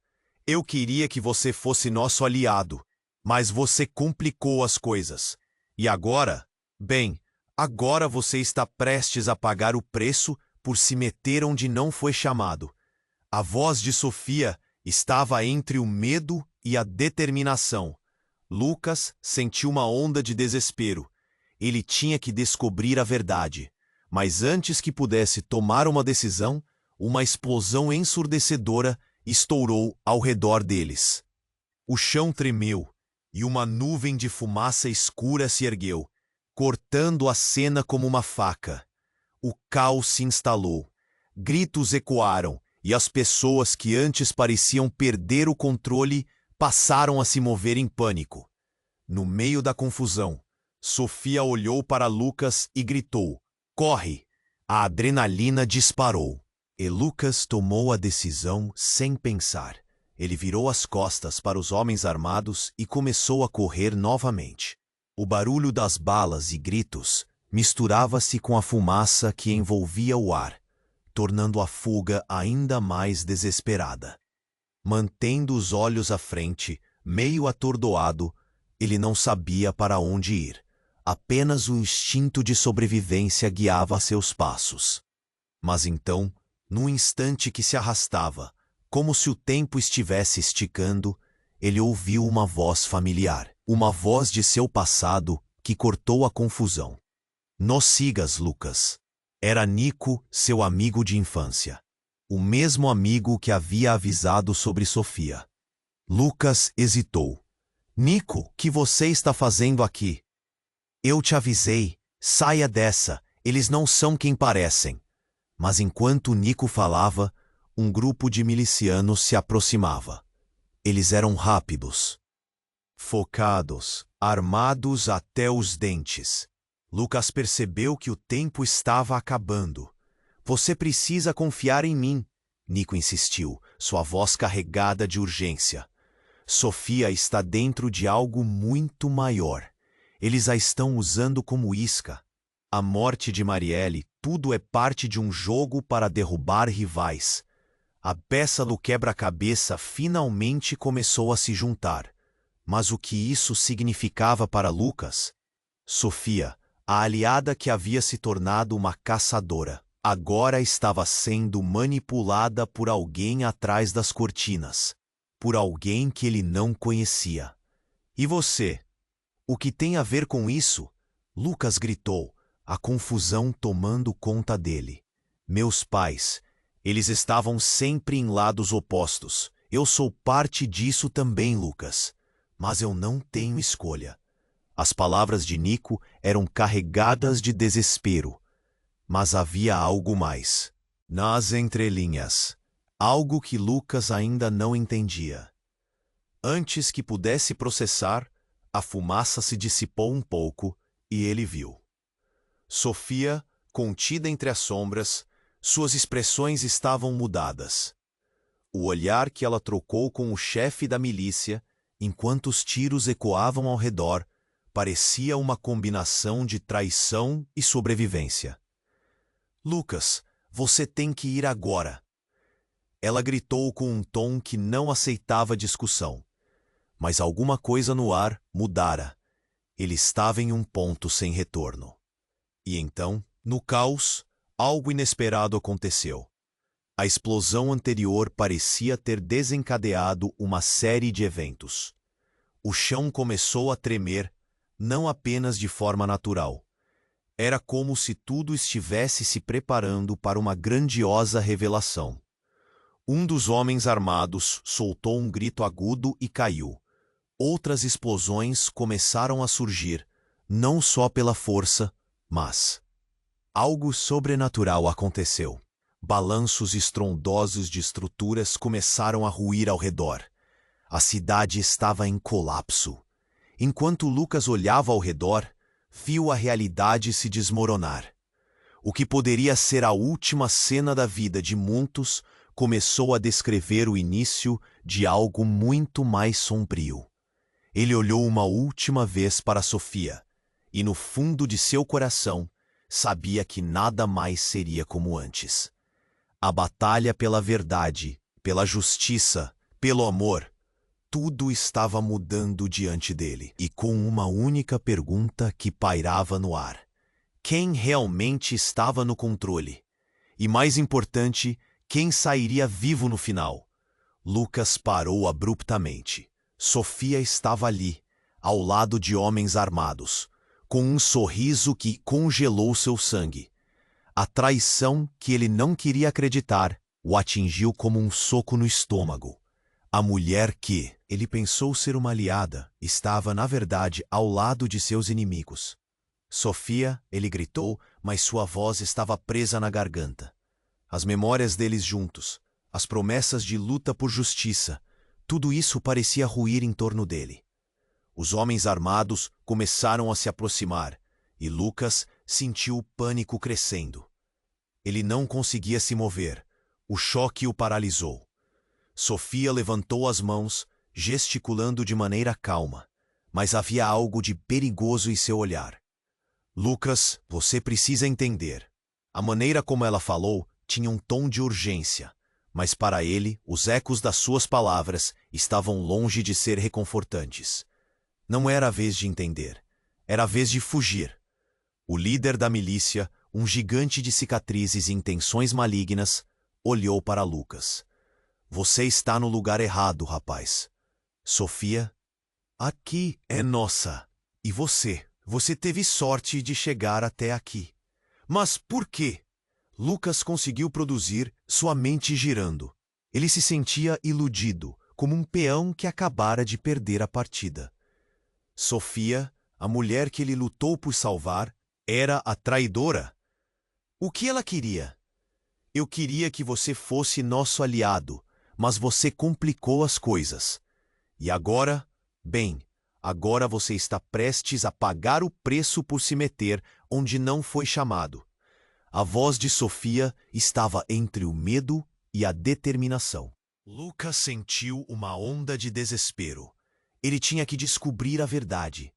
Eu queria que você fosse nosso aliado, mas você complicou as coisas. E agora? Bem, agora você está prestes a pagar o preço por se meter onde não foi chamado. A voz de Sofia estava entre o medo e a determinação. Lucas sentiu uma onda de desespero. Ele tinha que descobrir a verdade. Mas antes que pudesse tomar uma decisão, uma explosão ensurdecedora estourou ao redor deles. O chão tremeu e uma nuvem de fumaça escura se ergueu, cortando a cena como uma faca. O caos se instalou. Gritos ecoaram e as pessoas que antes pareciam perder o controle passaram a se mover em pânico. No meio da confusão, Sofia olhou para Lucas e gritou: "Corre!" A adrenalina disparou. E Lucas tomou a decisão sem pensar. Ele virou as costas para os homens armados e começou a correr novamente. O barulho das balas e gritos misturava-se com a fumaça que envolvia o ar, tornando a fuga ainda mais desesperada. Mantendo os olhos à frente, meio atordoado, ele não sabia para onde ir. Apenas o instinto de sobrevivência guiava seus passos. Mas então, num instante que se arrastava, como se o tempo estivesse esticando, ele ouviu uma voz familiar, uma voz de seu passado que cortou a confusão. "Nos sigas, Lucas." Era Nico, seu amigo de infância. O mesmo amigo que havia avisado sobre Sofia. Lucas hesitou. "Nico, o que você está fazendo aqui?" "Eu te avisei. Saia dessa. Eles não são quem parecem." Mas enquanto Nico falava, um grupo de milicianos se aproximava. Eles eram rápidos, focados, armados até os dentes. Lucas percebeu que o tempo estava acabando. "Você precisa confiar em mim", Nico insistiu, sua voz carregada de urgência. "Sofia está dentro de algo muito maior. Eles a estão usando como isca. A morte de Marielle, tudo é parte de um jogo para derrubar rivais." A peça do quebra-cabeça finalmente começou a se juntar. Mas o que isso significava para Lucas? Sofia, a aliada que havia se tornado uma caçadora, agora estava sendo manipulada por alguém atrás das cortinas, por alguém que ele não conhecia. "E você? O que tem a ver com isso?" Lucas gritou, a confusão tomando conta dele. "Meus pais, eles estavam sempre em lados opostos. Eu sou parte disso também, Lucas. Mas eu não tenho escolha." As palavras de Nico eram carregadas de desespero. Mas havia algo mais. Nas entrelinhas. Algo que Lucas ainda não entendia. Antes que pudesse processar, a fumaça se dissipou um pouco e ele viu. Sofia, contida entre as sombras, suas expressões estavam mudadas. O olhar que ela trocou com o chefe da milícia, enquanto os tiros ecoavam ao redor, parecia uma combinação de traição e sobrevivência. "Lucas, você tem que ir agora." Ela gritou com um tom que não aceitava discussão. Mas alguma coisa no ar mudara. Ele estava em um ponto sem retorno. E então, no caos, algo inesperado aconteceu. A explosão anterior parecia ter desencadeado uma série de eventos. O chão começou a tremer, não apenas de forma natural. Era como se tudo estivesse se preparando para uma grandiosa revelação. Um dos homens armados soltou um grito agudo e caiu. Outras explosões começaram a surgir, não só pela força, mas algo sobrenatural aconteceu. Balanços estrondosos de estruturas começaram a ruir ao redor. A cidade estava em colapso. Enquanto Lucas olhava ao redor, viu a realidade se desmoronar. O que poderia ser a última cena da vida de muitos começou a descrever o início de algo muito mais sombrio. Ele olhou uma última vez para Sofia, e no fundo de seu coração sabia que nada mais seria como antes. A batalha pela verdade, pela justiça, pelo amor, tudo estava mudando diante dele, e com uma única pergunta que pairava no ar: quem realmente estava no controle? E mais importante, quem sairia vivo no final? Lucas parou abruptamente. Sofia estava ali, ao lado de homens armados, com um sorriso que congelou seu sangue. A traição que ele não queria acreditar o atingiu como um soco no estômago. A mulher que ele pensou ser uma aliada estava, na verdade, ao lado de seus inimigos. Sofia, ele gritou, mas sua voz estava presa na garganta. As memórias deles juntos, as promessas de luta por justiça, tudo isso parecia ruir em torno dele. Os homens armados começaram a se aproximar, e Lucas sentiu o pânico crescendo. Ele não conseguia se mover. O choque o paralisou. Sofia levantou as mãos, gesticulando de maneira calma, mas havia algo de perigoso em seu olhar. Lucas, você precisa entender. A maneira como ela falou tinha um tom de urgência, mas para ele, os ecos das suas palavras estavam longe de ser reconfortantes. Não era a vez de entender. Era a vez de fugir. O líder da milícia, um gigante de cicatrizes e intenções malignas, olhou para Lucas. Você está no lugar errado, rapaz. Sofia, aqui é nossa. E você? Você teve sorte de chegar até aqui. Mas por quê? Lucas conseguiu produzir sua mente girando. Ele se sentia iludido, como um peão que acabara de perder a partida. Sofia, a mulher que ele lutou por salvar, era a traidora. O que ela queria? Eu queria que você fosse nosso aliado, mas você complicou as coisas. E agora, bem, agora você está prestes a pagar o preço por se meter onde não foi chamado. A voz de Sofia estava entre o medo e a determinação. Lucas sentiu uma onda de desespero. Ele tinha que descobrir a verdade.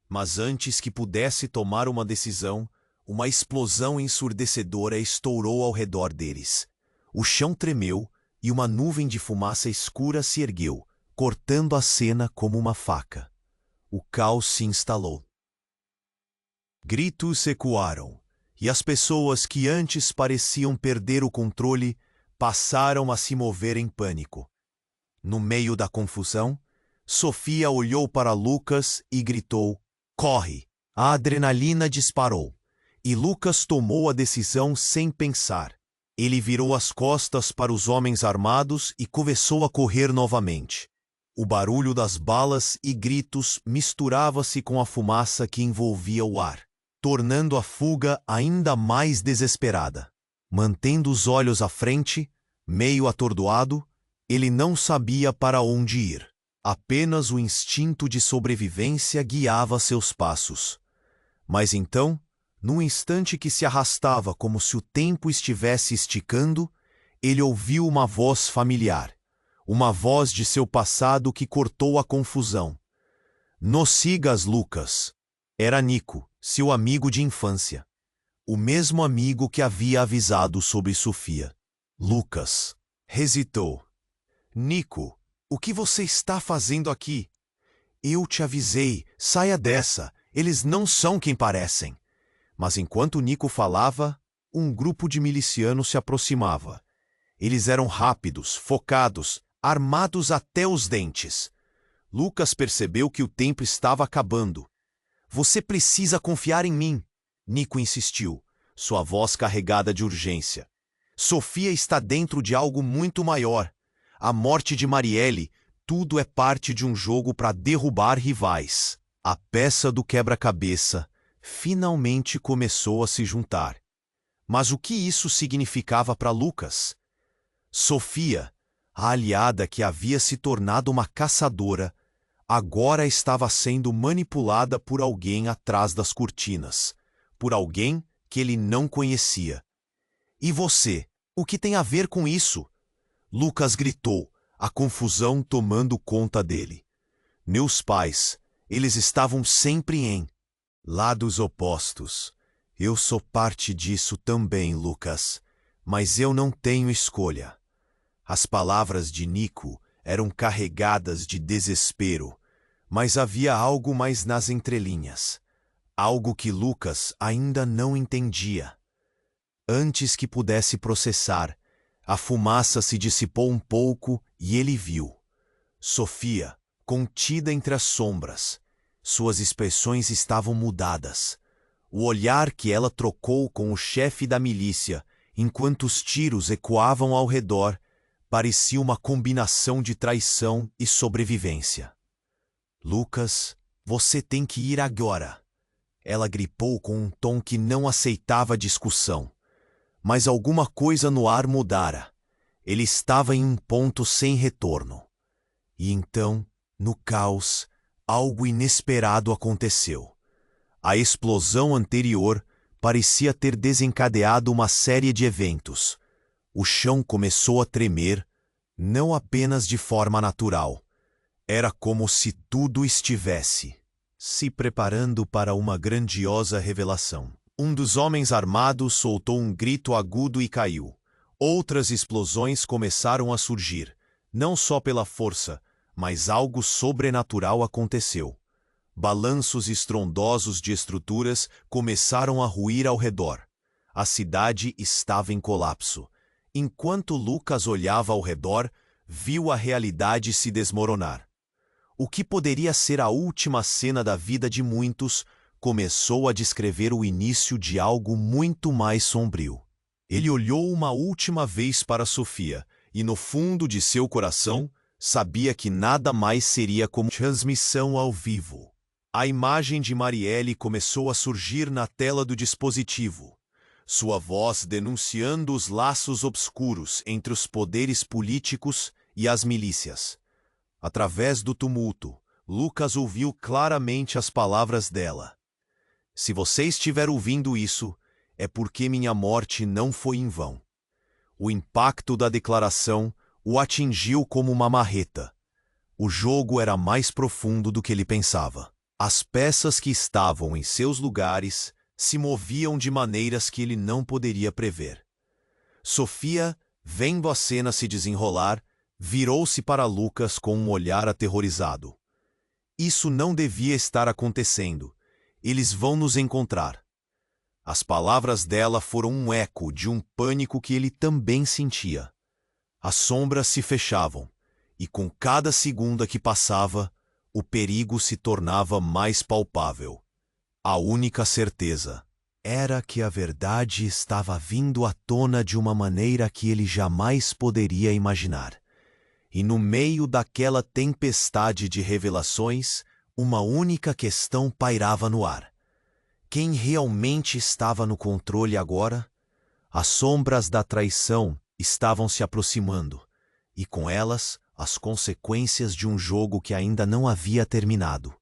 Mas antes que pudesse tomar uma decisão, uma explosão ensurdecedora estourou ao redor deles. O chão tremeu e uma nuvem de fumaça escura se ergueu, cortando a cena como uma faca. O caos se instalou. Gritos ecoaram, e as pessoas que antes pareciam perder o controle passaram a se mover em pânico. No meio da confusão, Sofia olhou para Lucas e gritou: corre! A adrenalina disparou, e Lucas tomou a decisão sem pensar. Ele virou as costas para os homens armados e começou a correr novamente. O barulho das balas e gritos misturava-se com a fumaça que envolvia o ar, tornando a fuga ainda mais desesperada. Mantendo os olhos à frente, meio atordoado, ele não sabia para onde ir. Apenas o instinto de sobrevivência guiava seus passos. Mas então, num instante que se arrastava como se o tempo estivesse esticando, ele ouviu uma voz familiar, uma voz de seu passado que cortou a confusão. Nos sigas, Lucas. Era Nico, seu amigo de infância. O mesmo amigo que havia avisado sobre Sofia. Lucas hesitou. Nico, o que você está fazendo aqui? Eu te avisei, saia dessa, eles não são quem parecem. Mas enquanto Nico falava, um grupo de milicianos se aproximava. Eles eram rápidos, focados, armados até os dentes. Lucas percebeu que o tempo estava acabando. Você precisa confiar em mim, Nico insistiu, sua voz carregada de urgência. Sofia está dentro de algo muito maior. A morte de Marielle, tudo é parte de um jogo para derrubar rivais. A peça do quebra-cabeça finalmente começou a se juntar. Mas o que isso significava para Lucas? Sofia, a aliada que havia se tornado uma caçadora, agora estava sendo manipulada por alguém atrás das cortinas, por alguém que ele não conhecia. E você, o que tem a ver com isso? Lucas gritou, a confusão tomando conta dele. Meus pais, eles estavam sempre em lados opostos. Eu sou parte disso também, Lucas, mas eu não tenho escolha. As palavras de Nico eram carregadas de desespero, mas havia algo mais nas entrelinhas, algo que Lucas ainda não entendia. Antes que pudesse processar, a fumaça se dissipou um pouco e ele viu Sofia, contida entre as sombras. Suas expressões estavam mudadas. O olhar que ela trocou com o chefe da milícia, enquanto os tiros ecoavam ao redor, parecia uma combinação de traição e sobrevivência. Lucas, você tem que ir agora. Ela gripou com um tom que não aceitava discussão. Mas alguma coisa no ar mudara. Ele estava em um ponto sem retorno. E então, no caos, algo inesperado aconteceu. A explosão anterior parecia ter desencadeado uma série de eventos. O chão começou a tremer, não apenas de forma natural. Era como se tudo estivesse se preparando para uma grandiosa revelação. Um dos homens armados soltou um grito agudo e caiu. Outras explosões começaram a surgir, não só pela força, mas algo sobrenatural aconteceu. Balanços estrondosos de estruturas começaram a ruir ao redor. A cidade estava em colapso. Enquanto Lucas olhava ao redor, viu a realidade se desmoronar. O que poderia ser a última cena da vida de muitos começou a descrever o início de algo muito mais sombrio. Ele olhou uma última vez para Sofia e, no fundo de seu coração, sabia que nada mais seria como transmissão ao vivo. A imagem de Marielle começou a surgir na tela do dispositivo, sua voz denunciando os laços obscuros entre os poderes políticos e as milícias. Através do tumulto, Lucas ouviu claramente as palavras dela. Se você estiver ouvindo isso, é porque minha morte não foi em vão. O impacto da declaração o atingiu como uma marreta. O jogo era mais profundo do que ele pensava. As peças que estavam em seus lugares se moviam de maneiras que ele não poderia prever. Sofia, vendo a cena se desenrolar, virou-se para Lucas com um olhar aterrorizado. Isso não devia estar acontecendo. Eles vão nos encontrar. As palavras dela foram um eco de um pânico que ele também sentia. As sombras se fechavam, e com cada segunda que passava, o perigo se tornava mais palpável. A única certeza era que a verdade estava vindo à tona de uma maneira que ele jamais poderia imaginar. E no meio daquela tempestade de revelações, uma única questão pairava no ar. Quem realmente estava no controle agora? As sombras da traição estavam se aproximando, e com elas as consequências de um jogo que ainda não havia terminado.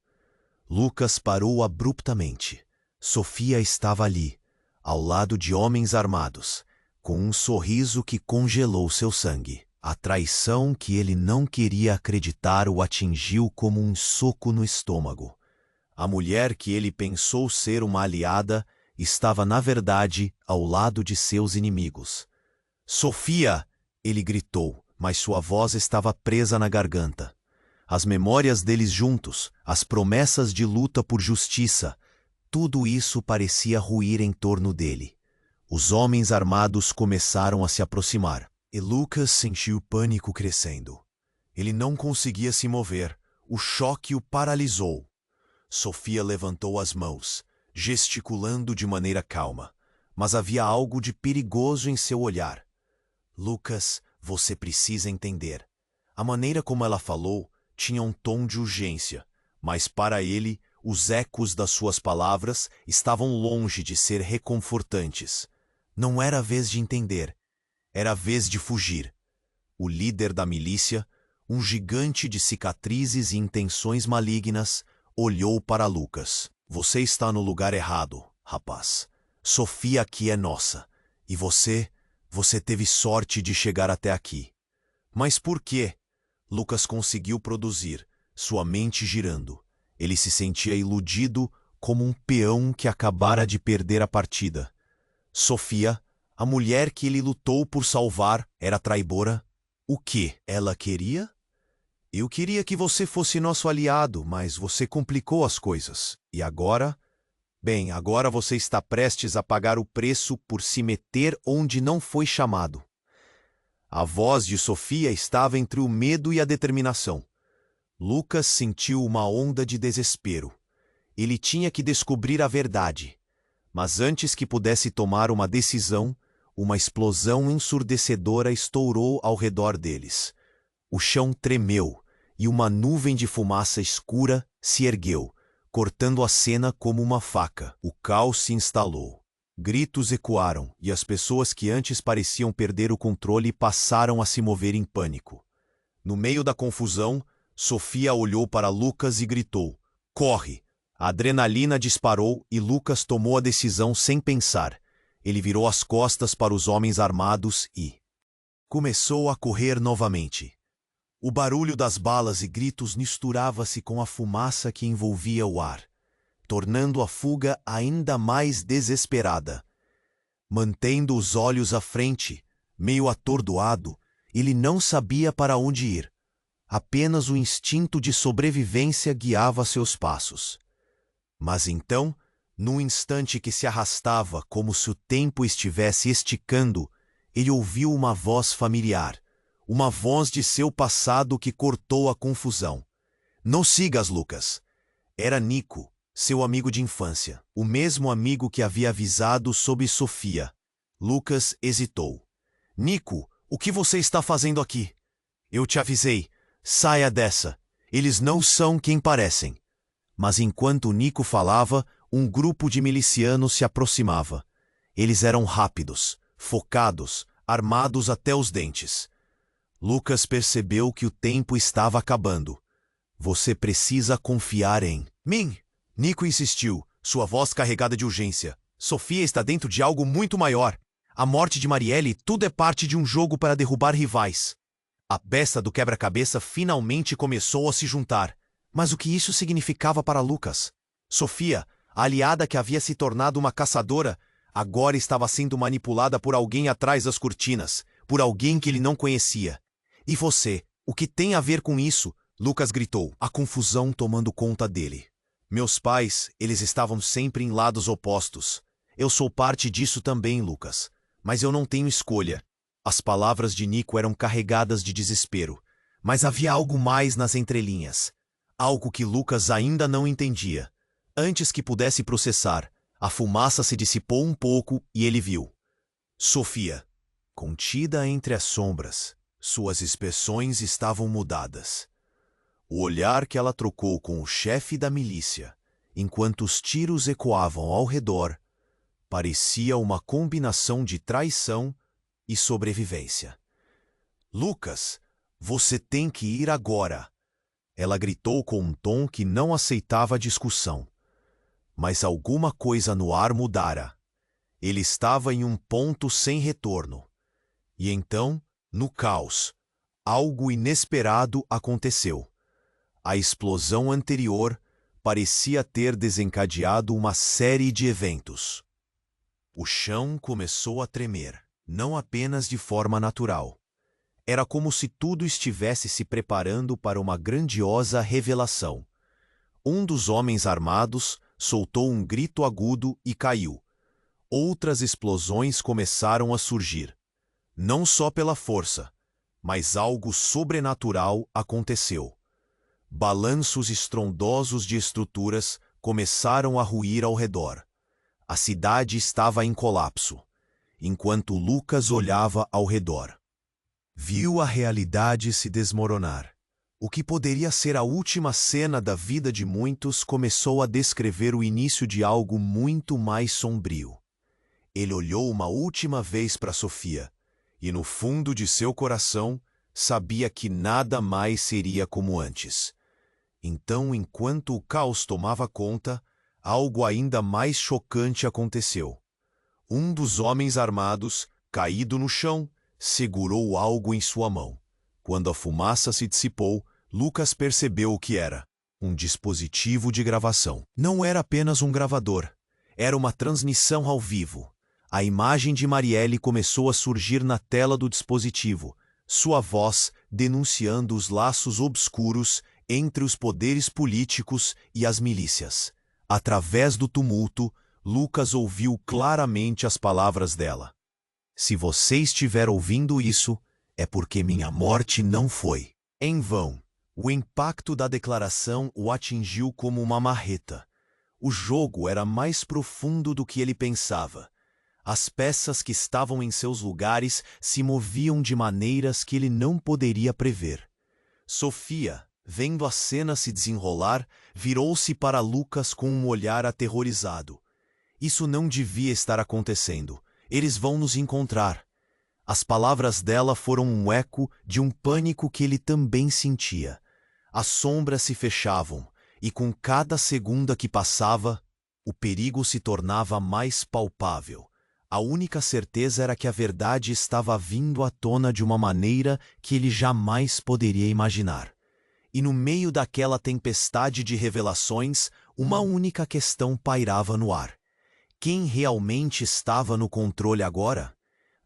Lucas parou abruptamente. Sofia estava ali, ao lado de homens armados, com um sorriso que congelou seu sangue. A traição que ele não queria acreditar o atingiu como um soco no estômago. A mulher que ele pensou ser uma aliada estava, na verdade, ao lado de seus inimigos. Sofia! Ele gritou, mas sua voz estava presa na garganta. As memórias deles juntos, as promessas de luta por justiça, tudo isso parecia ruir em torno dele. Os homens armados começaram a se aproximar, e Lucas sentiu o pânico crescendo. Ele não conseguia se mover, o choque o paralisou. Sofia levantou as mãos, gesticulando de maneira calma, mas havia algo de perigoso em seu olhar. Lucas, você precisa entender. A maneira como ela falou tinha um tom de urgência, mas para ele, os ecos das suas palavras estavam longe de ser reconfortantes. Não era a vez de entender, era a vez de fugir. O líder da milícia, um gigante de cicatrizes e intenções malignas, olhou para Lucas. Você está no lugar errado, rapaz. Sofia aqui é nossa. E você teve sorte de chegar até aqui. Mas por quê? Lucas conseguiu produzir, sua mente girando. Ele se sentia iludido como um peão que acabara de perder a partida. Sofia, a mulher que ele lutou por salvar, era traidora? O que ela queria? Eu queria que você fosse nosso aliado, mas você complicou as coisas. E agora? Bem, agora você está prestes a pagar o preço por se meter onde não foi chamado. A voz de Sofia estava entre o medo e a determinação. Lucas sentiu uma onda de desespero. Ele tinha que descobrir a verdade. Mas antes que pudesse tomar uma decisão, uma explosão ensurdecedora estourou ao redor deles. O chão tremeu e uma nuvem de fumaça escura se ergueu, cortando a cena como uma faca. O caos se instalou. Gritos ecoaram e as pessoas que antes pareciam perder o controle passaram a se mover em pânico. No meio da confusão, Sofia olhou para Lucas e gritou: "Corre!" A adrenalina disparou e Lucas tomou a decisão sem pensar. Ele virou as costas para os homens armados e começou a correr novamente. O barulho das balas e gritos misturava-se com a fumaça que envolvia o ar, tornando a fuga ainda mais desesperada. Mantendo os olhos à frente, meio atordoado, ele não sabia para onde ir. Apenas o instinto de sobrevivência guiava seus passos. Mas então, num instante que se arrastava como se o tempo estivesse esticando, ele ouviu uma voz familiar, uma voz de seu passado que cortou a confusão. "Não sigas, Lucas." Era Nico, seu amigo de infância, o mesmo amigo que havia avisado sobre Sofia. Lucas hesitou. "Nico, o que você está fazendo aqui?" "Eu te avisei. Saia dessa. Eles não são quem parecem." Mas enquanto Nico falava, um grupo de milicianos se aproximava. Eles eram rápidos, focados, armados até os dentes. Lucas percebeu que o tempo estava acabando. "Você precisa confiar em mim." Nico insistiu, sua voz carregada de urgência. "Sofia está dentro de algo muito maior. A morte de Marielle, tudo é parte de um jogo para derrubar rivais." A besta do quebra-cabeça finalmente começou a se juntar. Mas o que isso significava para Lucas? Sofia, a aliada que havia se tornado uma caçadora, agora estava sendo manipulada por alguém atrás das cortinas, por alguém que ele não conhecia. "E você, o que tem a ver com isso?" Lucas gritou, a confusão tomando conta dele. "Meus pais, eles estavam sempre em lados opostos. Eu sou parte disso também, Lucas. Mas eu não tenho escolha." As palavras de Nico eram carregadas de desespero. Mas havia algo mais nas entrelinhas. Algo que Lucas ainda não entendia. Antes que pudesse processar, a fumaça se dissipou um pouco e ele viu Sofia, contida entre as sombras. Suas expressões estavam mudadas. O olhar que ela trocou com o chefe da milícia, enquanto os tiros ecoavam ao redor, parecia uma combinação de traição e sobrevivência. "Lucas, você tem que ir agora." Ela gritou com um tom que não aceitava discussão. Mas alguma coisa no ar mudara. Ele estava em um ponto sem retorno. E então, no caos, algo inesperado aconteceu. A explosão anterior parecia ter desencadeado uma série de eventos. O chão começou a tremer, não apenas de forma natural. Era como se tudo estivesse se preparando para uma grandiosa revelação. Um dos homens armados soltou um grito agudo e caiu. Outras explosões começaram a surgir. Não só pela força, mas algo sobrenatural aconteceu. Balanços estrondosos de estruturas começaram a ruir ao redor. A cidade estava em colapso, enquanto Lucas olhava ao redor. Viu a realidade se desmoronar. O que poderia ser a última cena da vida de muitos começou a descrever o início de algo muito mais sombrio. Ele olhou uma última vez para Sofia, e no fundo de seu coração sabia que nada mais seria como antes. Então, enquanto o caos tomava conta, algo ainda mais chocante aconteceu. Um dos homens armados, caído no chão, segurou algo em sua mão. Quando a fumaça se dissipou, Lucas percebeu o que era. Um dispositivo de gravação. Não era apenas um gravador. Era uma transmissão ao vivo. A imagem de Marielle começou a surgir na tela do dispositivo, sua voz denunciando os laços obscuros entre os poderes políticos e as milícias. Através do tumulto, Lucas ouviu claramente as palavras dela. Se você estiver ouvindo isso, é porque minha morte não foi em vão. O impacto da declaração o atingiu como uma marreta. O jogo era mais profundo do que ele pensava. As peças que estavam em seus lugares se moviam de maneiras que ele não poderia prever. Sofia, vendo a cena se desenrolar, virou-se para Lucas com um olhar aterrorizado. Isso não devia estar acontecendo. Eles vão nos encontrar. As palavras dela foram um eco de um pânico que ele também sentia. As sombras se fechavam, e com cada segunda que passava, o perigo se tornava mais palpável. A única certeza era que a verdade estava vindo à tona de uma maneira que ele jamais poderia imaginar. E no meio daquela tempestade de revelações, uma única questão pairava no ar. Quem realmente estava no controle agora?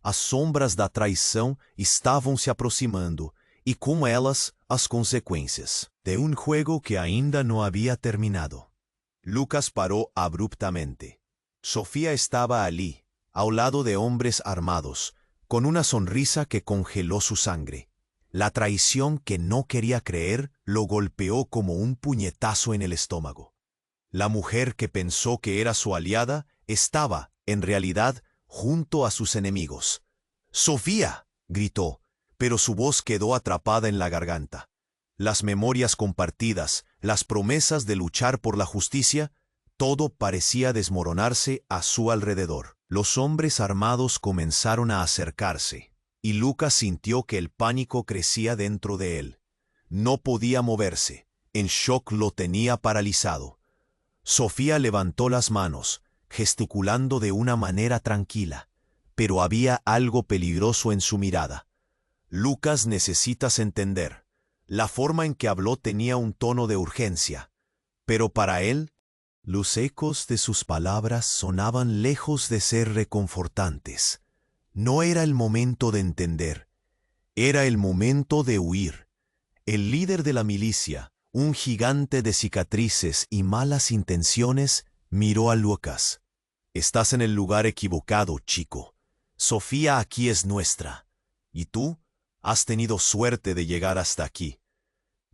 As sombras da traição estavam se aproximando, e com elas as consequências de um jogo que ainda não havia terminado. Lucas parou abruptamente. Sofía estaba allí, ao lado de hombres armados, con una sonrisa que congeló su sangre. La traición que no quería creer lo golpeó como un puñetazo en el estómago. La mujer que pensó que era su aliada estaba, en realidad, junto a sus enemigos. «¡Sofía!», gritó, pero su voz quedó atrapada en la garganta. Las memorias compartidas, las promesas de luchar por la justicia, todo parecía desmoronarse a su alrededor. Los hombres armados comenzaron a acercarse, y Lucas sintió que el pánico crecía dentro de él. No podía moverse, el shock lo tenía paralizado. Sofía levantó las manos, gesticulando de una manera tranquila, pero había algo peligroso en su mirada. Lucas, necesitas entender. La forma en que habló tenía un tono de urgencia, pero para él, los ecos de sus palabras sonaban lejos de ser reconfortantes. No era el momento de entender, era el momento de huir. El líder de la milicia, un gigante de cicatrices y malas intenciones, miró a Lucas. Estás en el lugar equivocado, chico. Sofía aquí es nuestra. ¿Y tú? Has tenido suerte de llegar hasta aquí.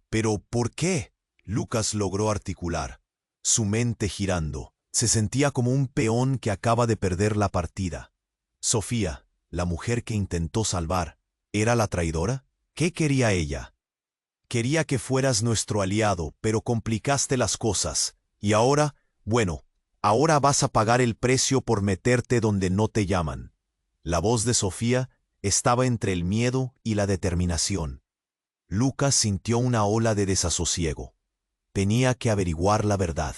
¿Pero por qué? Lucas logró articular. Su mente girando, se sentía como un peón que acaba de perder la partida. Sofía, la mujer que intentó salvar, ¿era la traidora? ¿Qué quería ella? Quería que fueras nuestro aliado, pero complicaste las cosas. Y ahora, bueno, ahora vas a pagar el precio por meterte donde no te llaman. La voz de Sofía estaba entre el miedo y la determinación. Lucas sintió una ola de desasosiego. Tenía que averiguar la verdad.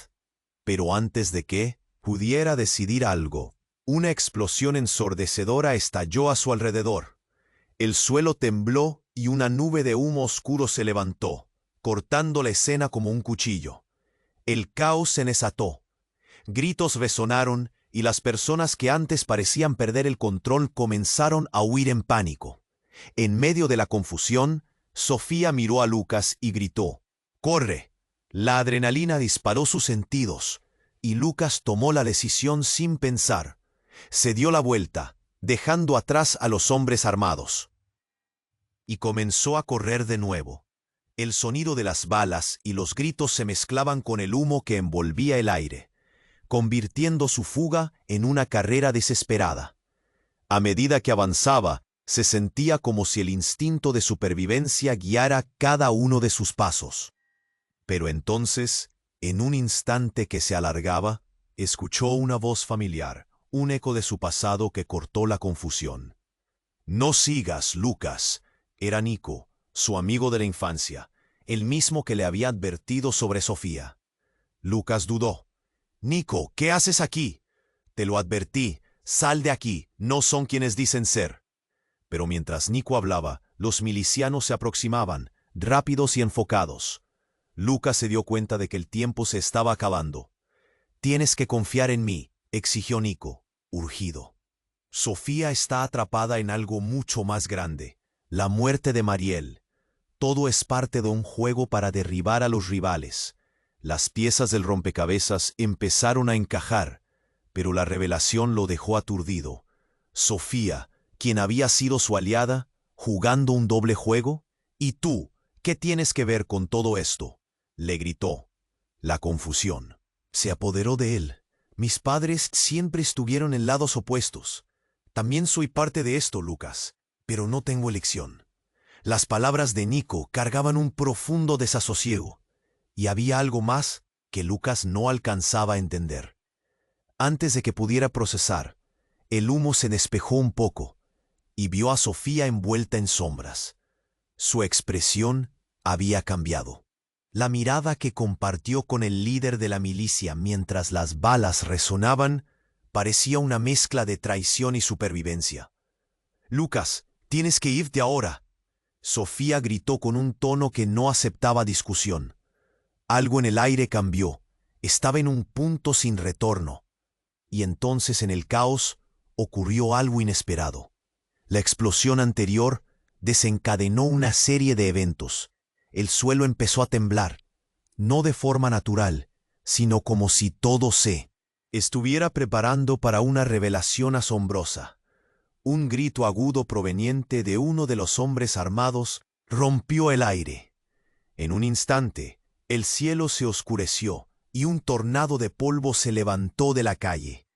Pero antes de que pudiera decidir algo, una explosión ensordecedora estalló a su alrededor. El suelo tembló y una nube de humo oscuro se levantó, cortando la escena como un cuchillo. El caos se desató. Gritos resonaron y las personas que antes parecían perder el control comenzaron a huir en pánico. En medio de la confusión, Sofía miró a Lucas y gritó, «¡Corre!». La adrenalina disparó sus sentidos, y Lucas tomó la decisión sin pensar. Se dio la vuelta, dejando atrás a los hombres armados. Y comenzó a correr de nuevo. El sonido de las balas y los gritos se mezclaban con el humo que envolvía el aire, convirtiendo su fuga en una carrera desesperada. A medida que avanzaba, se sentía como si el instinto de supervivencia guiara cada uno de sus pasos. Pero entonces, en un instante que se alargaba, escuchó una voz familiar, un eco de su pasado que cortó la confusión. «No sigas, Lucas», era Nico, su amigo de la infancia, el mismo que le había advertido sobre Sofía. Lucas dudó. «Nico, ¿qué haces aquí? Te lo advertí, sal de aquí, no son quienes dicen ser». Pero mientras Nico hablaba, los milicianos se aproximaban, rápidos y enfocados. Lucas se dio cuenta de que el tiempo se estaba acabando. «Tienes que confiar en mí», exigió Nico, urgido. «Sofía está atrapada en algo mucho más grande, la muerte de Mariel. Todo es parte de un juego para derribar a los rivales». Las piezas del rompecabezas empezaron a encajar, pero la revelación lo dejó aturdido. Sofía, quien había sido su aliada, jugando un doble juego. «¿Y tú, qué tienes que ver con todo esto?», le gritó. La confusión se apoderó de él. «Mis padres siempre estuvieron en lados opuestos. También soy parte de esto, Lucas, pero no tengo elección». Las palabras de Nico cargaban un profundo desasosiego, y había algo más que Lucas no alcanzaba a entender. Antes de que pudiera procesar, el humo se despejó un poco, y vio a Sofía envuelta en sombras. Su expresión había cambiado. La mirada que compartió con el líder de la milicia mientras las balas resonaban parecía una mezcla de traición y supervivencia. «Lucas, tienes que irte ahora», Sofía gritó con un tono que no aceptaba discusión. Algo en el aire cambió. Estaba en un punto sin retorno. Y entonces en el caos ocurrió algo inesperado. La explosión anterior desencadenó una serie de eventos. El suelo empezó a temblar, no de forma natural, sino como si todo se estuviera preparando para una revelación asombrosa. Un grito agudo proveniente de uno de los hombres armados rompió el aire. En un instante, el cielo se oscureció y un tornado de polvo se levantó de la calle.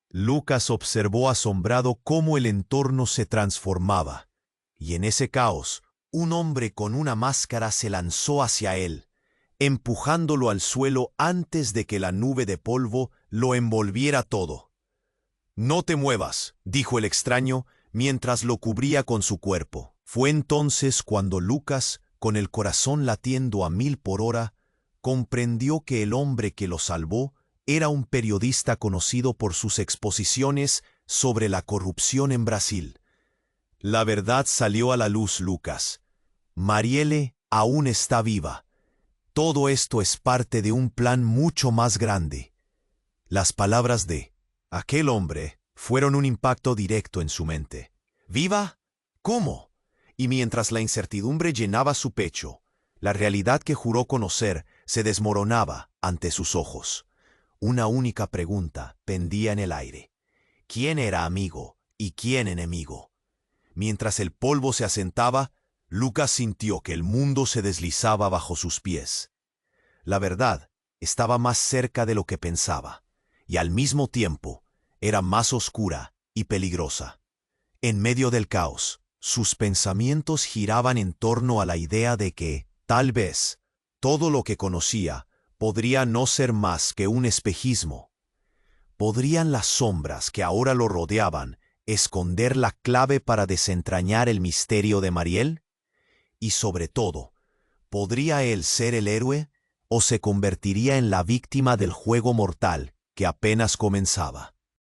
Lucas observó asombrado cómo el entorno se transformaba, y en ese caos, un hombre con una máscara se lanzó hacia él, empujándolo al suelo antes de que la nube de polvo lo envolviera todo. «No te muevas», dijo el extraño, mientras lo cubría con su cuerpo. Fue entonces cuando Lucas, con el corazón latiendo a 1000 por hora, comprendió que el hombre que lo salvó era un periodista conocido por sus exposiciones sobre la corrupción en Brasil. La verdad salió a la luz, Lucas. Marielle aún está viva. Todo esto es parte de un plan mucho más grande. Las palabras de aquel hombre fueron un impacto directo en su mente. ¿Viva? ¿Cómo? Y mientras la incertidumbre llenaba su pecho, la realidad que juró conocer se desmoronaba ante sus ojos. Una única pregunta pendía en el aire. ¿Quién era amigo y quién enemigo? Mientras el polvo se asentaba, Lucas sintió que el mundo se deslizaba bajo sus pies. La verdad estaba más cerca de lo que pensaba, y al mismo tiempo era más oscura y peligrosa. En medio del caos, sus pensamientos giraban en torno a la idea de que, tal vez, todo lo que conocía podría no ser más que un espejismo. ¿Podrían las sombras que ahora lo rodeaban esconder la clave para desentrañar el misterio de Mariel? Y sobre todo, ¿podría él ser el héroe o se convertiría en la víctima del juego mortal que apenas comenzaba?